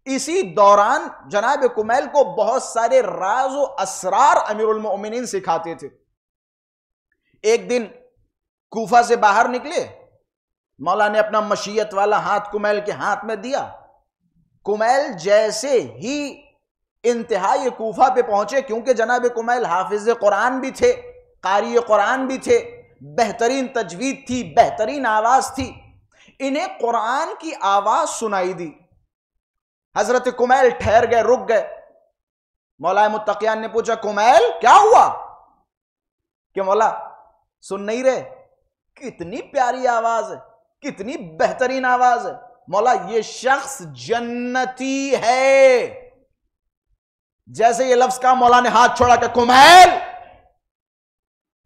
اسی دوران جناب کمیل کو بہت سارے راز و اسرار امیر المؤمنین سکھاتے تھے۔ ایک دن کوفہ سے باہر نکلے، مولا نے اپنا مشیت والا ہاتھ کمیل کے ہاتھ میں دیا، کمیل جیسے ہی انتہائی کوفہ پہ پہنچے، کیونکہ جناب کمیل حافظ قرآن بھی تھے، قاری قرآن بھی تھے، بہترین تجوید تھی، بہترین آواز تھی، انہیں قرآن کی آواز سنائی دی۔ حضرت کمیل ٹھہر گئے، رک گئے۔ مولا متقیان نے پوچھا کمیل کیا ہوا؟ کہ مولا سن نہیں رہے؟ کتنی پیاری آواز ہے، کتنی بہترین آواز ہے۔ مولا یہ شخص جنتی ہے۔ جیسے یہ لفظ کا مولا نے ہاتھ چھوڑا کہ کمیل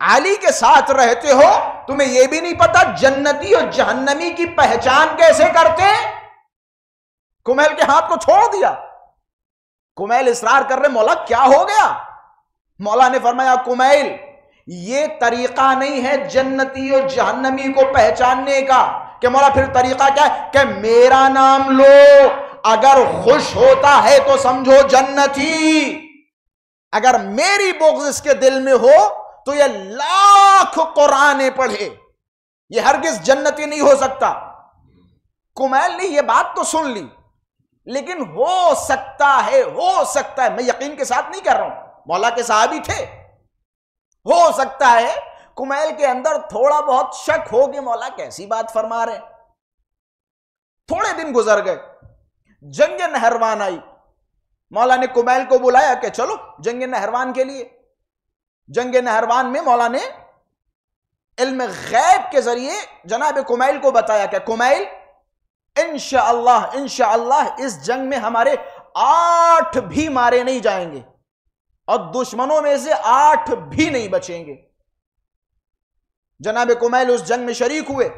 علی کے ساتھ رہتے ہو، تمہیں یہ بھی نہیں پتا جنتی اور جہنمی کی پہچان کیسے کرتے؟ کمیل کے ہاتھ کو چھوڑ دیا۔ کمیل اصرار کر رہے، مولا کیا ہو گیا؟ مولا نے فرمایا کمیل یہ طریقہ نہیں ہے جنتی اور جہنمی کو پہچاننے کا۔ کہ مولا پھر طریقہ کیا ہے؟ کہ میرا نام لو، اگر خوش ہوتا ہے تو سمجھو جنتی، اگر میری بغض اس کے دل میں ہو تو یہ لاکھ قرآن پڑھے، یہ ہرگز جنتی نہیں ہو سکتا۔ کمیل نے یہ بات تو سن لی، لیکن ہو سکتا ہے میں یقین کے ساتھ نہیں کر رہا ہوں، مولا کے صحابی تھے، ہو سکتا ہے کمیل کے اندر تھوڑا بہت شک ہو کہ مولا کیسی بات فرما رہے ہیں۔ تھوڑے دن گزر گئے، جنگ نہروان آئی، مولا نے کمیل کو بلایا کہ چلو جنگ نہروان کے لیے۔ جنگ نہروان میں مولا نے علم غیب کے ذریعے جناب کمیل کو بتایا کہ کمیل انشاءاللہ اس جنگ میں ہمارے 8 بھی مارے نہیں جائیں گے اور دشمنوں میں سے 8 بھی نہیں بچیں گے۔ جناب کمیل اس جنگ میں شریک ہوئے،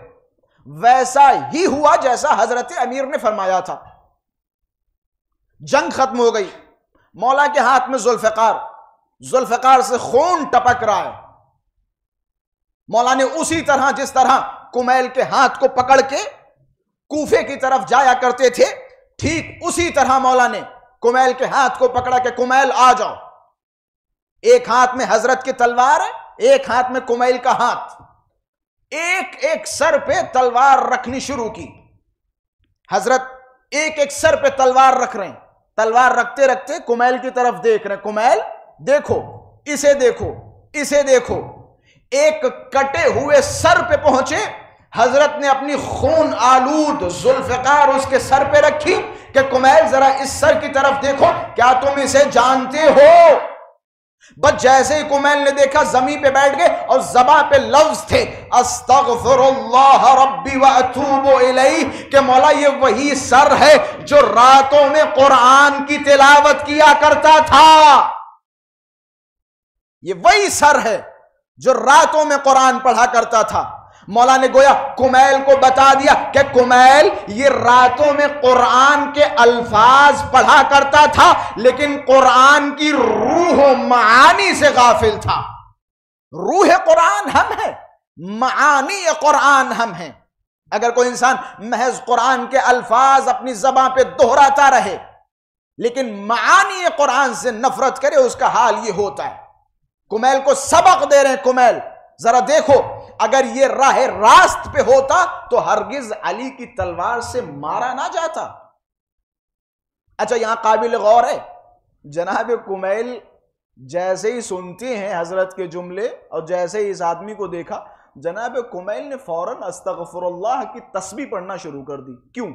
ویسا ہی ہوا جیسا حضرت امیر نے فرمایا تھا۔ جنگ ختم ہو گئی، مولا کے ہاتھ میں ذوالفقار سے خون ٹپک رہا ہے۔ مولا نے اسی طرح جس طرح کمیل کے ہاتھ کو پکڑ کے کوفے کی طرف جایا کرتے تھے، ٹھیک اسی طرح مولا نے کمیل کے ہاتھ کو پکڑا کہ کمیل آ جاؤ۔ ایک ہاتھ میں حضرت کی تلوار ہے، ایک ہاتھ میں کمیل کا ہاتھ، ایک ایک سر پہ تلوار رکھنی شروع کی۔ حضرت ایک ایک سر پہ تلوار رکھ رہے ہیں، تلوار رکھتے رکھتے کمیل کی طرف دیکھ رہے ہیں، کمیل دیکھو، اسے دیکھو، اسے دیکھو۔ ایک کٹے ہوئے سر پہ پہنچے، حضرت نے اپنی خون آلود ذوالفقار اس کے سر پہ رکھی کہ کمیل ذرا اس سر کی طرف دیکھو، کیا تم اسے جانتے ہو؟ بس جیسے ہی کمیل نے دیکھا زمین پہ بیٹھ گئے اور زبان پہ لفظ تھے استغفر اللہ ربی واتوب الیہ کہ مولا یہ وہی سر ہے جو راتوں میں قرآن کی تلاوت کیا کرتا تھا، یہ وہی سر ہے جو راتوں میں قرآن پڑھا کرتا تھا۔ مولا نے گویا کمیل کو بتا دیا کہ کمیل یہ راتوں میں قرآن کے الفاظ پڑھا کرتا تھا لیکن قرآن کی روح و معانی سے غافل تھا۔ روح قرآن ہم ہیں، معانی قرآن ہم ہیں۔ اگر کوئی انسان محض قرآن کے الفاظ اپنی زبان پہ دہراتا رہے لیکن معانی قرآن سے نفرت کرے، اس کا حال یہ ہوتا ہے۔ کمیل کو سبق دے رہے ہیں، کمیل ذرا دیکھو اگر یہ راہ راست پہ ہوتا تو ہرگز علی کی تلوار سے مارا نہ جاتا۔ اچھا یہاں قابل غور ہے، جناب کمیل جیسے ہی سنتے ہیں حضرت کے جملے اور جیسے ہی اس آدمی کو دیکھا، جناب کمیل نے فوراً استغفر اللہ کی تسبیح پڑھنا شروع کر دی۔ کیوں؟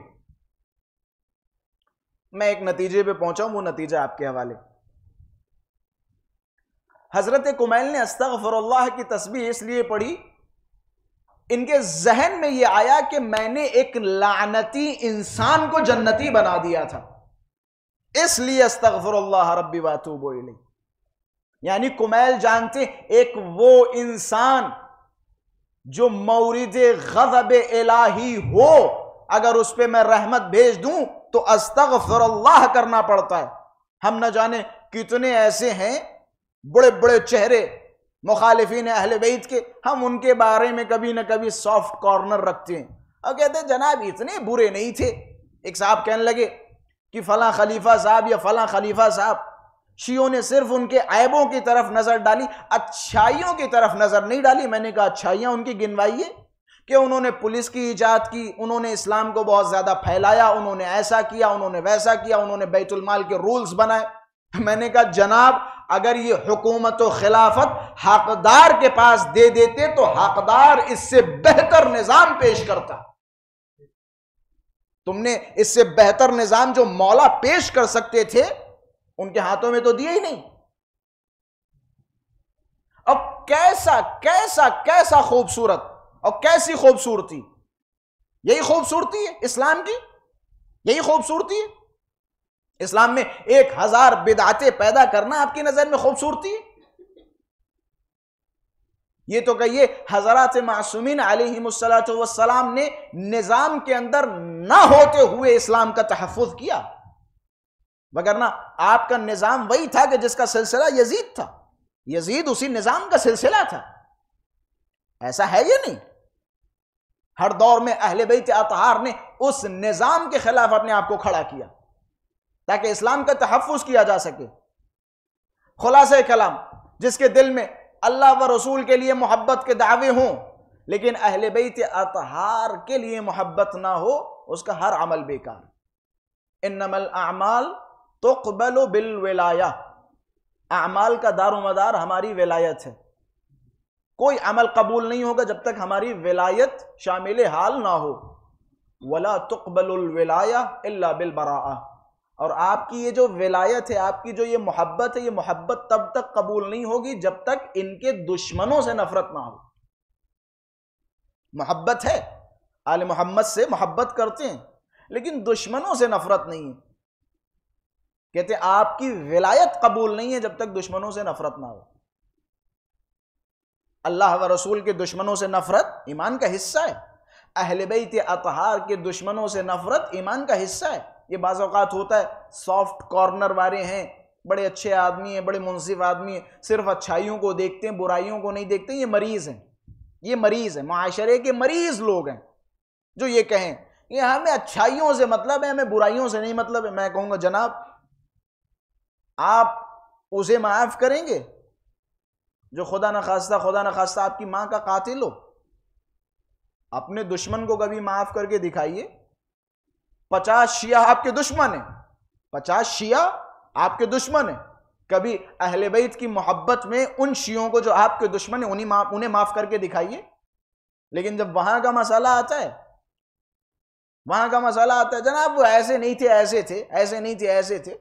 میں ایک نتیجے پہ پہنچا ہوں، وہ نتیجہ آپ کے حوالے۔ حضرت کمیل نے استغفر اللہ کی تسبیح اس لیے پڑھی، ان کے ذہن میں یہ آیا کہ میں نے ایک لعنتی انسان کو جنتی بنا دیا تھا، اس لیے استغفر اللہ ربی واتوب الیہ۔ یعنی کمیل جانتے ایک وہ انسان جو مورد غضب الہی ہو، اگر اس پہ میں رحمت بھیج دوں تو استغفر اللہ کرنا پڑتا ہے۔ ہم نہ جانے کتنے ایسے ہیں بڑے بڑے چہرے مخالفین اہل بیت کے، ہم ان کے بارے میں کبھی نہ کبھی سافٹ کارنر رکھتے ہیں اور کہتے ہیں جناب اتنے برے نہیں تھے۔ ایک صاحب کہنے لگے کہ فلاں خلیفہ صاحب یا فلاں خلیفہ صاحب، شیعوں نے صرف ان کے عیبوں کی طرف نظر ڈالی، اچھائیوں کی طرف نظر نہیں ڈالی۔ میں نے کہا اچھائیاں ان کی گنوائیے کہ انہوں نے پولیس کی ایجاد کی، انہوں نے اسلام کو بہت زیادہ پھیلایا، انہوں نے ایسا کیا، انہوں نے ویسا کیا، انہوں نے بیت المال کے رولز بنائے۔ میں نے کہا جناب اگر یہ حکومت و خلافت حقدار کے پاس دے دیتے تو حقدار اس سے بہتر نظام پیش کرتا۔ تم نے اس سے بہتر نظام جو مولا پیش کر سکتے تھے ان کے ہاتھوں میں تو دیا ہی نہیں۔ اب کیسا کیسا کیسا خوبصورت اور کیسی خوبصورتی، یہی خوبصورتی ہے اسلام کی، یہی خوبصورتی ہے اسلام میں 1000 بدعتیں پیدا کرنا آپ کی نظر میں خوبصورتی ہے؟ یہ تو کہیے حضرات معصومین علیہم السلام نے نظام کے اندر نہ ہوتے ہوئے اسلام کا تحفظ کیا، وگرنہ آپ کا نظام وہی تھا کہ جس کا سلسلہ یزید تھا، یزید اسی نظام کا سلسلہ تھا، ایسا ہے یہ نہیں؟ ہر دور میں اہل بیت اطہار نے اس نظام کے خلاف اپنے آپ کو کھڑا کیا تاکہ اسلام کا تحفظ کیا جا سکے۔ خلاصہ کلام، جس کے دل میں اللہ و رسول کے لیے محبت کے دعوے ہوں لیکن اہل بیت اطہار کے لیے محبت نہ ہو، اس کا ہر عمل بیکار۔ انما الاعمال تقبل بالولایہ، اعمال کا دار و مدار ہماری ولایت ہے۔ کوئی عمل قبول نہیں ہوگا جب تک ہماری ولایت شامل حال نہ ہو۔ ولا تقبل الولایہ الا بالبراءہ، اور آپ کی یہ جو ولایت ہے، آپ کی جو یہ محبت ہے، یہ محبت تب تک قبول نہیں ہوگی جب تک ان کے دشمنوں سے نفرت نہ ہو۔ محبت ہے، آل محمد سے محبت کرتے ہیں لیکن دشمنوں سے نفرت نہیں ہے۔ کہتے ہیں آپ کی ولایت قبول نہیں ہے جب تک دشمنوں سے نفرت نہ ہو۔ اللہ و رسول کے دشمنوں سے نفرت ایمان کا حصہ ہے، اہل بیت اطہار کے دشمنوں سے نفرت ایمان کا حصہ ہے۔ یہ بعض اوقات ہوتا ہے سافٹ کارنر والے ہیں، بڑے اچھے آدمی ہیں، بڑے منصف آدمی ہیں، صرف اچھائیوں کو دیکھتے ہیں، برائیوں کو نہیں دیکھتے۔ یہ مریض ہیں، یہ مریض ہیں، معاشرے کے مریض لوگ ہیں جو یہ کہیں یہ ہمیں اچھائیوں سے مطلب ہے، ہمیں برائیوں سے نہیں مطلب ہے۔ میں کہوں گا جناب آپ اسے معاف کریں گے جو خدا نخواستہ آپ کی ماں کا قاتل ہو؟ اپنے دشمن کو کبھی معاف کر کے دکھائیے۔ 50 شیعہ آپ کے دشمن ہیں، 50 شیعہ آپ کے دشمن ہیں، کبھی اہل بیت کی محبت میں ان شیعوں کو جو آپ کے دشمن ہیں انہیں معاف کر کے دکھائیے۔ لیکن جب وہاں کا مسئلہ آتا ہے، وہاں کا مسئلہ آتا ہے جناب وہ ایسے نہیں تھے، ایسے تھے، ایسے نہیں تھے، ایسے تھے۔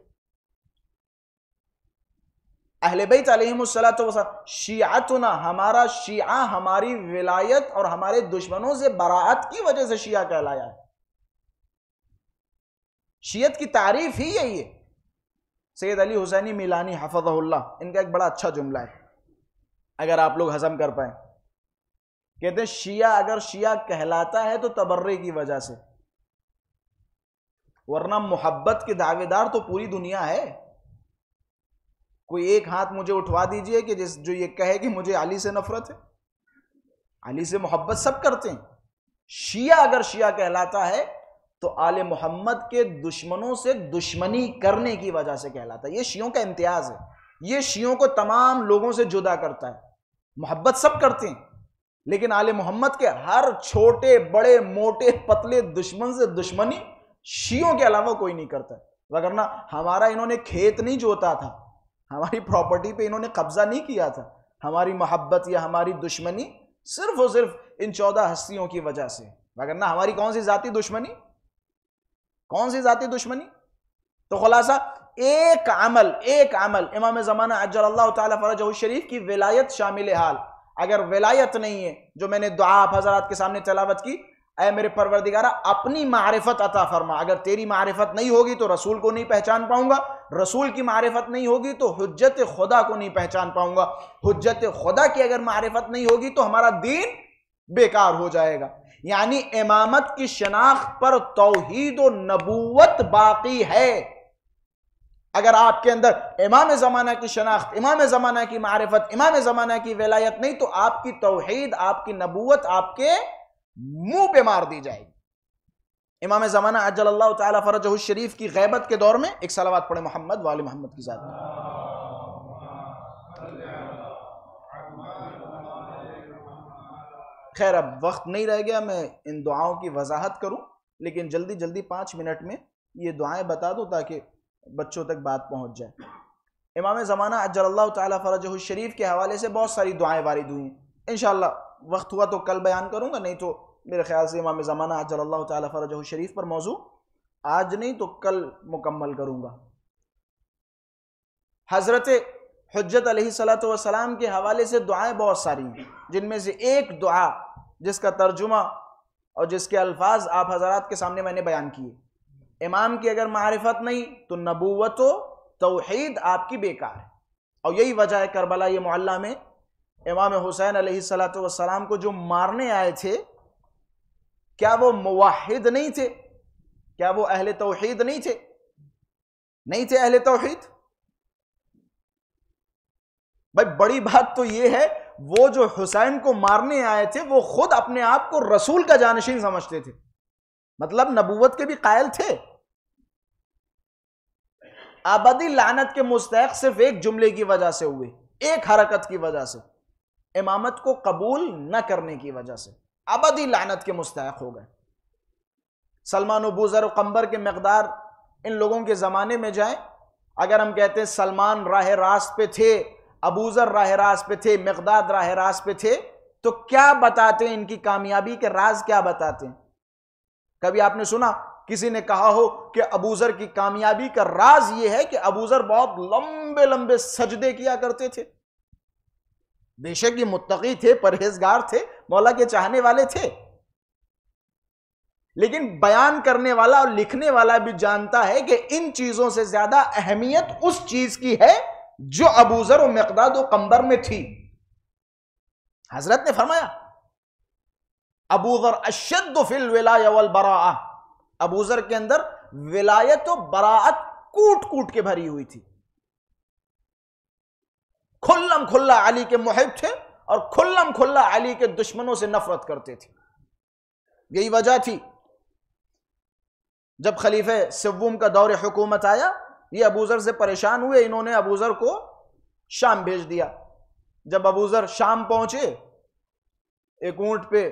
اہل بیت علیہم الصلوۃ والسلام، شیعتنا، ہمارا شیعہ ہماری ولایت اور ہمارے دشمنوں سے براعت کی وجہ سے شیعہ کہلایا ہے۔ شیعت کی تعریف ہی یہی ہے۔ سید علی حسینی میلانی حفظہ اللہ، ان کا ایک بڑا اچھا جملہ ہے، اگر آپ لوگ ہضم کر پائیں۔ کہتے ہیں شیعہ اگر شیعہ کہلاتا ہے تو تبرے کی وجہ سے، ورنہ محبت کے دعوے دار تو پوری دنیا ہے۔ کوئی ایک ہاتھ مجھے اٹھوا دیجئے کہ جو یہ کہے کہ مجھے علی سے نفرت ہے۔ علی سے محبت سب کرتے ہیں۔ شیعہ اگر شیعہ کہلاتا ہے تو آل محمد کے دشمنوں سے دشمنی کرنے کی وجہ سے کہلاتا ہے۔ یہ شیعوں کا امتیاز ہے، یہ شیعوں کو تمام لوگوں سے جدا کرتا ہے۔ محبت سب کرتے ہیں، لیکن آل محمد کے ہر چھوٹے بڑے موٹے پتلے دشمن سے دشمنی شیعوں کے علاوہ کوئی نہیں کرتا ہے۔ وگرنہ ہمارا انہوں نے کھیت نہیں جوتا تھا، ہماری پراپرٹی پہ انہوں نے قبضہ نہیں کیا تھا۔ ہماری محبت یا ہماری دشمنی صرف اور صرف ان 14 ہستیوں کی وجہ سے، وگرنہ ہماری کون سی ذاتی دشمنی؟ کون سی ذاتی دشمنی؟ تو خلاصہ ایک عمل امام زمانہ عجل اللہ تعالی فرجہ الشریف کی ولایت شامل حال۔ اگر ولایت نہیں ہے، جو میں نے دعا آپ حضرات کے سامنے تلاوت کی، اے میرے پروردگارہ اپنی معرفت عطا فرما۔ اگر تیری معرفت نہیں ہوگی تو رسول کو نہیں پہچان پاؤں گا، رسول کی معرفت نہیں ہوگی تو حجت خدا کو نہیں پہچان پاؤں گا، حجت خدا کی اگر معرفت نہیں ہوگی تو ہمارا دین بیکار ہو جائے گا۔ یعنی امامت کی شناخت پر توحید و نبوت باقی ہے۔ اگر آپ کے اندر امام زمانہ کی شناخت، امام زمانہ کی معرفت، امام زمانہ کی ولایت نہیں تو آپ کی توحید، آپ کی نبوت آپ کے منہ پہ مار دی جائے گی۔ امام زمانہ عجل اللہ تعالی فرجہ الشریف کی غیبت کے دور میں ایک صلوات پڑھے محمد وآل محمد کی ذات میں۔ خیر اب وقت نہیں رہ گیا میں ان دعاؤں کی وضاحت کروں، لیکن جلدی جلدی 5 منٹ میں یہ دعائیں بتا دو تاکہ بچوں تک بات پہنچ جائے۔ امام زمانہ عجل اللہ تعالی فرجہ الشریف کے حوالے سے بہت ساری دعائیں وارد ہوئی ہیں، انشاءاللہ وقت ہوا تو کل بیان کروں گا، نہیں تو میرے خیال سے امام زمانہ عجل اللہ تعالی فرجہ الشریف پر موضوع آج نہیں تو کل مکمل کروں گا۔ حضرت حجت علیہ السلام کے حوالے سے دعائیں بہت ساری ہیں، جن میں سے ایک دعا جس کا ترجمہ اور جس کے الفاظ آپ حضرات کے سامنے میں نے بیان کیے۔ امام کی اگر معرفت نہیں تو نبوت و توحید آپ کی بیکار ہے، اور یہی وجہ ہے کربلا یہ معلّہ میں امام حسین علیہ السلام کو جو مارنے آئے تھے، کیا وہ موحد نہیں تھے؟ کیا وہ اہل توحید نہیں تھے؟ نہیں تھے اہل توحید؟ بھائی بڑی بات تو یہ ہے وہ جو حسین کو مارنے آئے تھے وہ خود اپنے آپ کو رسول کا جانشین سمجھتے تھے، مطلب نبوت کے بھی قائل تھے۔ ابدی لعنت کے مستحق صرف ایک جملے کی وجہ سے ہوئے، ایک حرکت کی وجہ سے، امامت کو قبول نہ کرنے کی وجہ سے ابدی لعنت کے مستحق ہو گئے۔ سلمان و بوذر و قمبر کے مقدار ان لوگوں کے زمانے میں جائیں، اگر ہم کہتے ہیں سلمان راہ راست پہ تھے، ابوذر راہ راست پہ تھے، مقداد راہ راست پہ تھے، تو کیا بتاتے ہیں ان کی کامیابی کے راز؟ کیا بتاتے ہیں؟ کبھی آپ نے سنا کسی نے کہا ہو کہ ابوذر کی کامیابی کا راز یہ ہے کہ ابوذر بہت لمبے لمبے سجدے کیا کرتے تھے؟ بے شک یہ متقی تھے، پرہیزگار تھے، مولا کے چاہنے والے تھے، لیکن بیان کرنے والا اور لکھنے والا بھی جانتا ہے کہ ان چیزوں سے زیادہ اہمیت اس چیز کی ہے جو ابوذر و مقداد و قمبر میں تھی۔ حضرت نے فرمایا ابوذر اشد فی الولایہ والبراءہ، ابوذر کے اندر ولایت و براعت کوٹ کوٹ کے بھری ہوئی تھی، کھلم کھلا علی کے محب تھے اور کھلم کھلا علی کے دشمنوں سے نفرت کرتے تھے۔ یہی وجہ تھی جب خلیفہ سوم کا دور حکومت آیا، یہ ابوذر سے پریشان ہوئے، انہوں نے ابوذر کو شام بھیج دیا۔ جب ابوذر شام پہنچے، ایک اونٹ پہ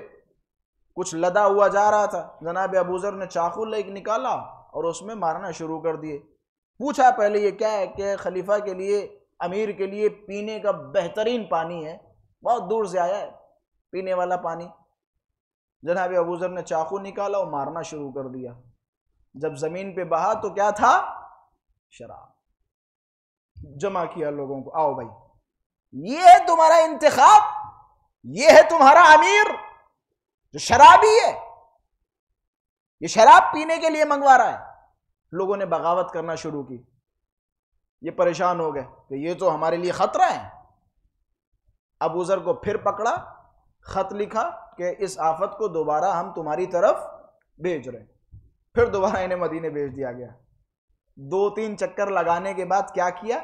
کچھ لدا ہوا جا رہا تھا، جناب ابوذر نے چاقو نکالا اور اس میں مارنا شروع کر دیے۔ پوچھا پہلے یہ کیا ہے؟ کہ خلیفہ کے لیے، امیر کے لیے پینے کا بہترین پانی ہے، بہت دور سے آیا ہے پینے والا پانی۔ جناب ابوذر نے چاقو نکالا اور مارنا شروع کر دیا۔ جب زمین پہ بہا تو کیا تھا؟ شراب۔ جمع کیا لوگوں کو، آؤ بھائی یہ ہے تمہارا انتخاب، یہ ہے تمہارا امیر جو شرابی ہے، یہ شراب پینے کے لیے منگوا رہا ہے۔ لوگوں نے بغاوت کرنا شروع کی، یہ پریشان ہو گئے کہ یہ تو ہمارے لیے خطرہ ہے۔ ابو ذر کو پھر پکڑا، خط لکھا کہ اس آفت کو دوبارہ ہم تمہاری طرف بھیج رہے ہیں۔ پھر دوبارہ انہیں مدینے بھیج دیا گیا۔ 2-3 چکر لگانے کے بعد کیا کیا؟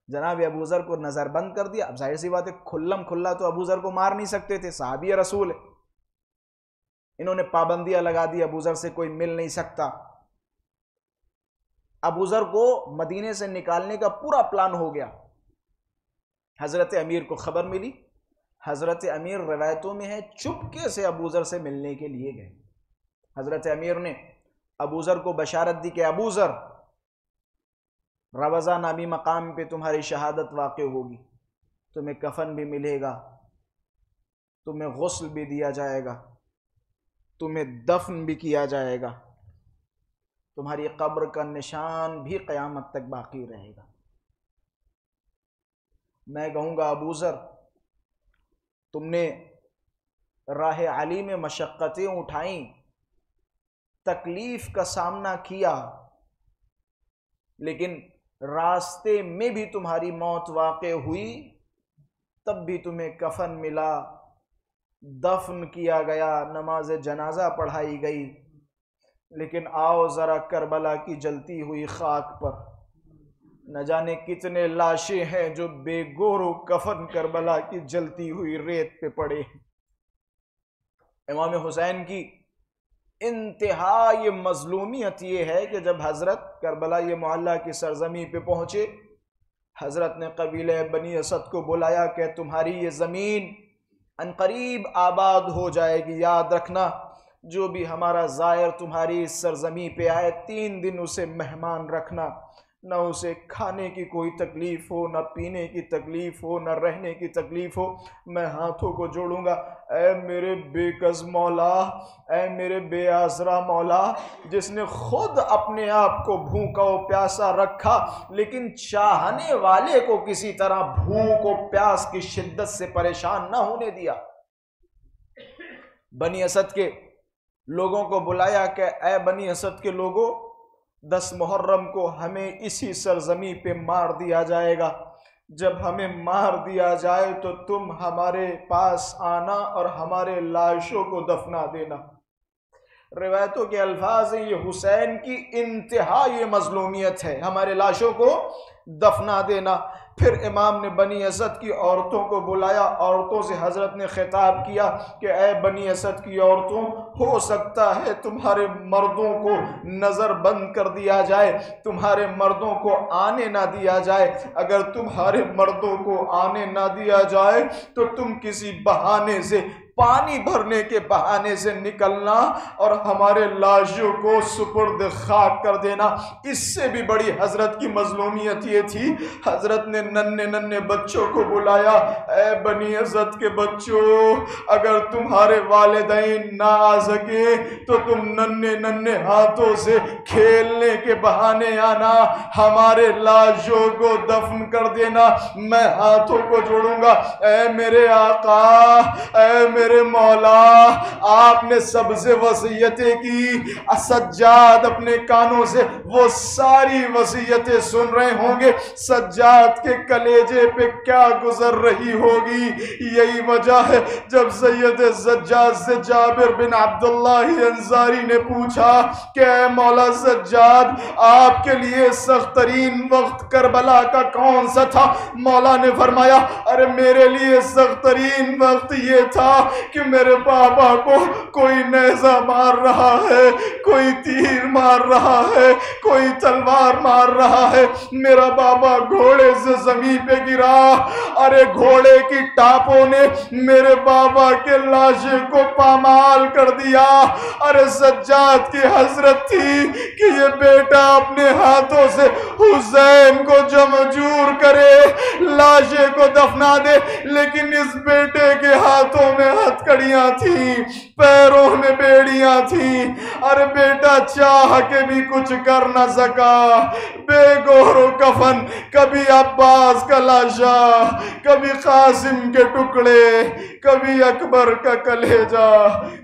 جناب ابو ذر کو نظر بند کر دیا۔ اب ظاہر سی بات ہے کھلم کھلا تو ابو ذر کو مار نہیں سکتے تھے، صحابی رسول ہے۔ انہوں نے پابندیاں لگا دی، ابو ذر سے کوئی مل نہیں سکتا۔ ابو ذر کو مدینے سے نکالنے کا پورا پلان ہو گیا۔ حضرت امیر کو خبر ملی، حضرت امیر روایتوں میں ہے چپکے سے ابو ذر سے ملنے کے لیے گئے۔ حضرت امیر نے ابو ذر کو بشارت دی کہ ابو ذر، روضہ نامی مقام پہ تمہاری شہادت واقع ہوگی، تمہیں کفن بھی ملے گا، تمہیں غسل بھی دیا جائے گا، تمہیں دفن بھی کیا جائے گا، تمہاری قبر کا نشان بھی قیامت تک باقی رہے گا۔ میں کہوں گا ابو ذر، تم نے راہ علی میں مشقتیں اٹھائیں، تکلیف کا سامنا کیا، لیکن راستے میں بھی تمہاری موت واقع ہوئی، تب بھی تمہیں کفن ملا، دفن کیا گیا، نماز جنازہ پڑھائی گئی۔ لیکن آؤ ذرا کربلا کی جلتی ہوئی خاک پر، نہ جانے کتنے لاشیں ہیں جو بے گور و کفن کربلا کی جلتی ہوئی ریت پہ پڑے ہیں۔ امام حسین کی انتہا یہ مظلومیت یہ ہے کہ جب حضرت کربلا یہ معلیٰ کی سرزمین پہ پہنچے، حضرت نے قبیلہ بنی اسد کو بلایا کہ تمہاری یہ زمین عنقریب آباد ہو جائے گی، یاد رکھنا جو بھی ہمارا زائر تمہاری اس سرزمین پہ آئے 3 دن اسے مہمان رکھنا، نہ اسے کھانے کی کوئی تکلیف ہو، نہ پینے کی تکلیف ہو، نہ رہنے کی تکلیف ہو۔ میں ہاتھوں کو جوڑوں گا، اے میرے بے کس مولا، اے میرے بے آزرا مولا، جس نے خود اپنے آپ کو بھوکا و پیاسا رکھا لیکن چاہنے والے کو کسی طرح بھوک و پیاس کی شدت سے پریشان نہ ہونے دیا۔ بنی اسد کے لوگوں کو بلایا کہ اے بنی اسد کے لوگوں، 10 محرم کو ہمیں اسی سرزمین پہ مار دیا جائے گا۔ جب ہمیں مار دیا جائے تو تم ہمارے پاس آنا اور ہمارے لاشوں کو دفنا دینا۔ روایتوں کے الفاظ ہیں، یہ حسین کی انتہا یہ مظلومیت ہے، ہمارے لاشوں کو دفنا دینا۔ پھر امام نے بنی اسد کی عورتوں کو بلایا، عورتوں سے حضرت نے خطاب کیا کہ اے بنی اسد کی عورتوں، ہو سکتا ہے تمہارے مردوں کو نظر بند کر دیا جائے، تمہارے مردوں کو آنے نہ دیا جائے۔ اگر تمہارے مردوں کو آنے نہ دیا جائے تو تم کسی بہانے سے، پانی بھرنے کے بہانے سے نکلنا اور ہمارے لاشوں کو سپرد خاک کر دینا۔ اس سے بھی بڑی حضرت کی مظلومیت یہ تھی، حضرت نے ننھے بچوں کو بلایا، اے بنی اسد کے بچوں، اگر تمہارے والدین نہ آ سکے تو تم ننھے ہاتھوں سے کھیلنے کے بہانے آنا، ہمارے لاشوں کو دفن کر دینا۔ میں ہاتھوں کو جوڑوں گا، اے میرے آقا، اے میرے مولا، آپ نے سب سے وصیتیں کی، سجاد اپنے کانوں سے وہ ساری وصیتیں سن رہے ہوں گے، سجاد کے کلیجے پہ کیا گزر رہی ہوگی۔ یہی وجہ ہے جب سید سجاد سے جابر بن عبداللہ انصاری نے پوچھا کہ اے مولا سجاد، آپ کے لیے سخت ترین وقت کربلا کا کون سا تھا؟ مولا نے فرمایا، ارے میرے لیے سخت ترین وقت یہ تھا کہ میرے بابا کو کوئی نیزہ مار رہا ہے، کوئی تیر مار رہا ہے، کوئی تلوار مار رہا ہے، میرا بابا گھوڑے سے زمین پہ گرا، ارے گھوڑے کی ٹاپوں نے میرے بابا کے لاشے کو پامال کر دیا۔ ارے سجاد کی حسرت تھی کہ یہ بیٹا اپنے ہاتھوں سے حسین کو جمجور کرے، لاشے کو دفنا دے، لیکن اس بیٹے کے ہاتھوں میں ہتھکڑیاں تھیں، پیروں میں بیڑیاں تھیں، ارے بیٹا چاہ کے بھی کچھ کر نہ سکا، بے گور و کفن، کبھی عباس کا لاشا، کبھی قاسم کے ٹکڑے، کبھی اکبر کا کلیجہ،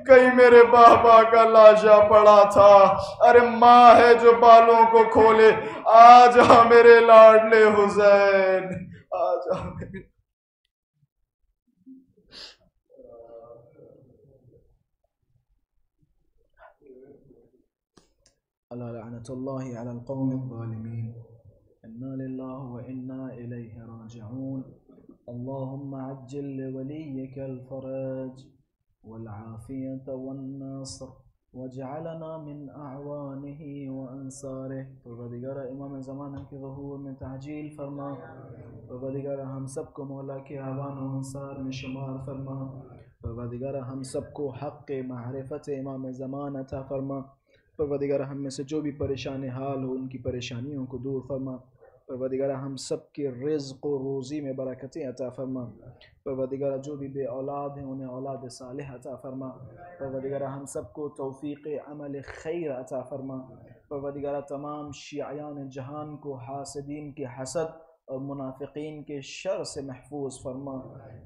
کہیں میرے بابا کا لاشا پڑا تھا۔ ارے ماں ہے جو بالوں کو کھولے، آ جا میرے لاڈلے حسین، آ جا میرے اللہ لعنت اللہ علی القوم الظالمین، انا للہ و انا الیہ راجعون۔ اللہم عجل لولیک الفرج والعافیت والنصر واجعلنا من اعوانہ وانصارہ۔ پروردگار امام زمانہ کے ظہور میں تعجیل فرما، پروردگار ہم سب کو مولا کے اعوان و انصار میں شمار فرما، پروردگار ہم سب کو حق معرفت امام زمان عطا فرما، پروردگار ہم میں سے جو بھی پریشان حال ہو ان کی پریشانیوں کو دور فرما، پروردگار ہم سب کے رزق و روزی میں برکتیں عطا فرما، پروردگار جو بھی بے اولاد ہیں انہیں اولاد صالح عطا فرما، پروردگار ہم سب کو توفیق عمل خیر عطا فرما، پروردگار تمام شیعیان جہان کو حاسدین کے حسد اور منافقین کے شر سے محفوظ فرما،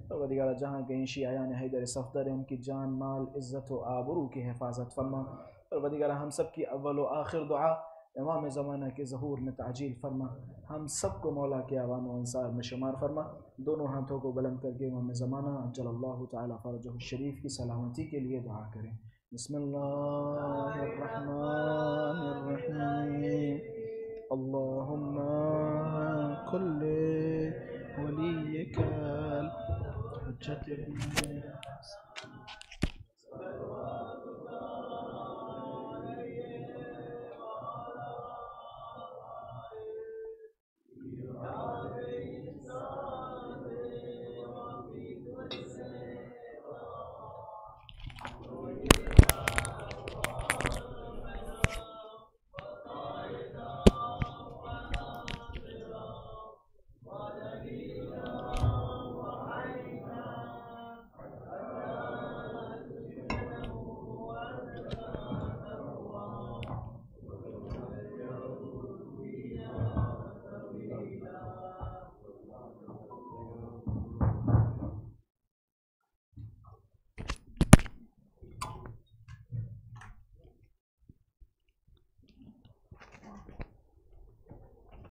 پروردگار جہاں کہیں شیعیان حیدر صفدر ہیں ان کی جان مال عزت و آبرو کی حفاظت فرما، پروردگار ہم سب کی اول و آخر دعا امام زمانہ کے ظہور میں تعجیل فرما، ہم سب کو مولا کے اعوان و انصار میں شمار فرما۔ دونوں ہاتھوں کو بلند کر کے امام زمانہ عجل اللہ تعالی فرجہ الشریف کی سلامتی کے لیے دعا کریں۔ بسم اللہ الرحمن الرحیم، اللہم کل ولیک الحجۃ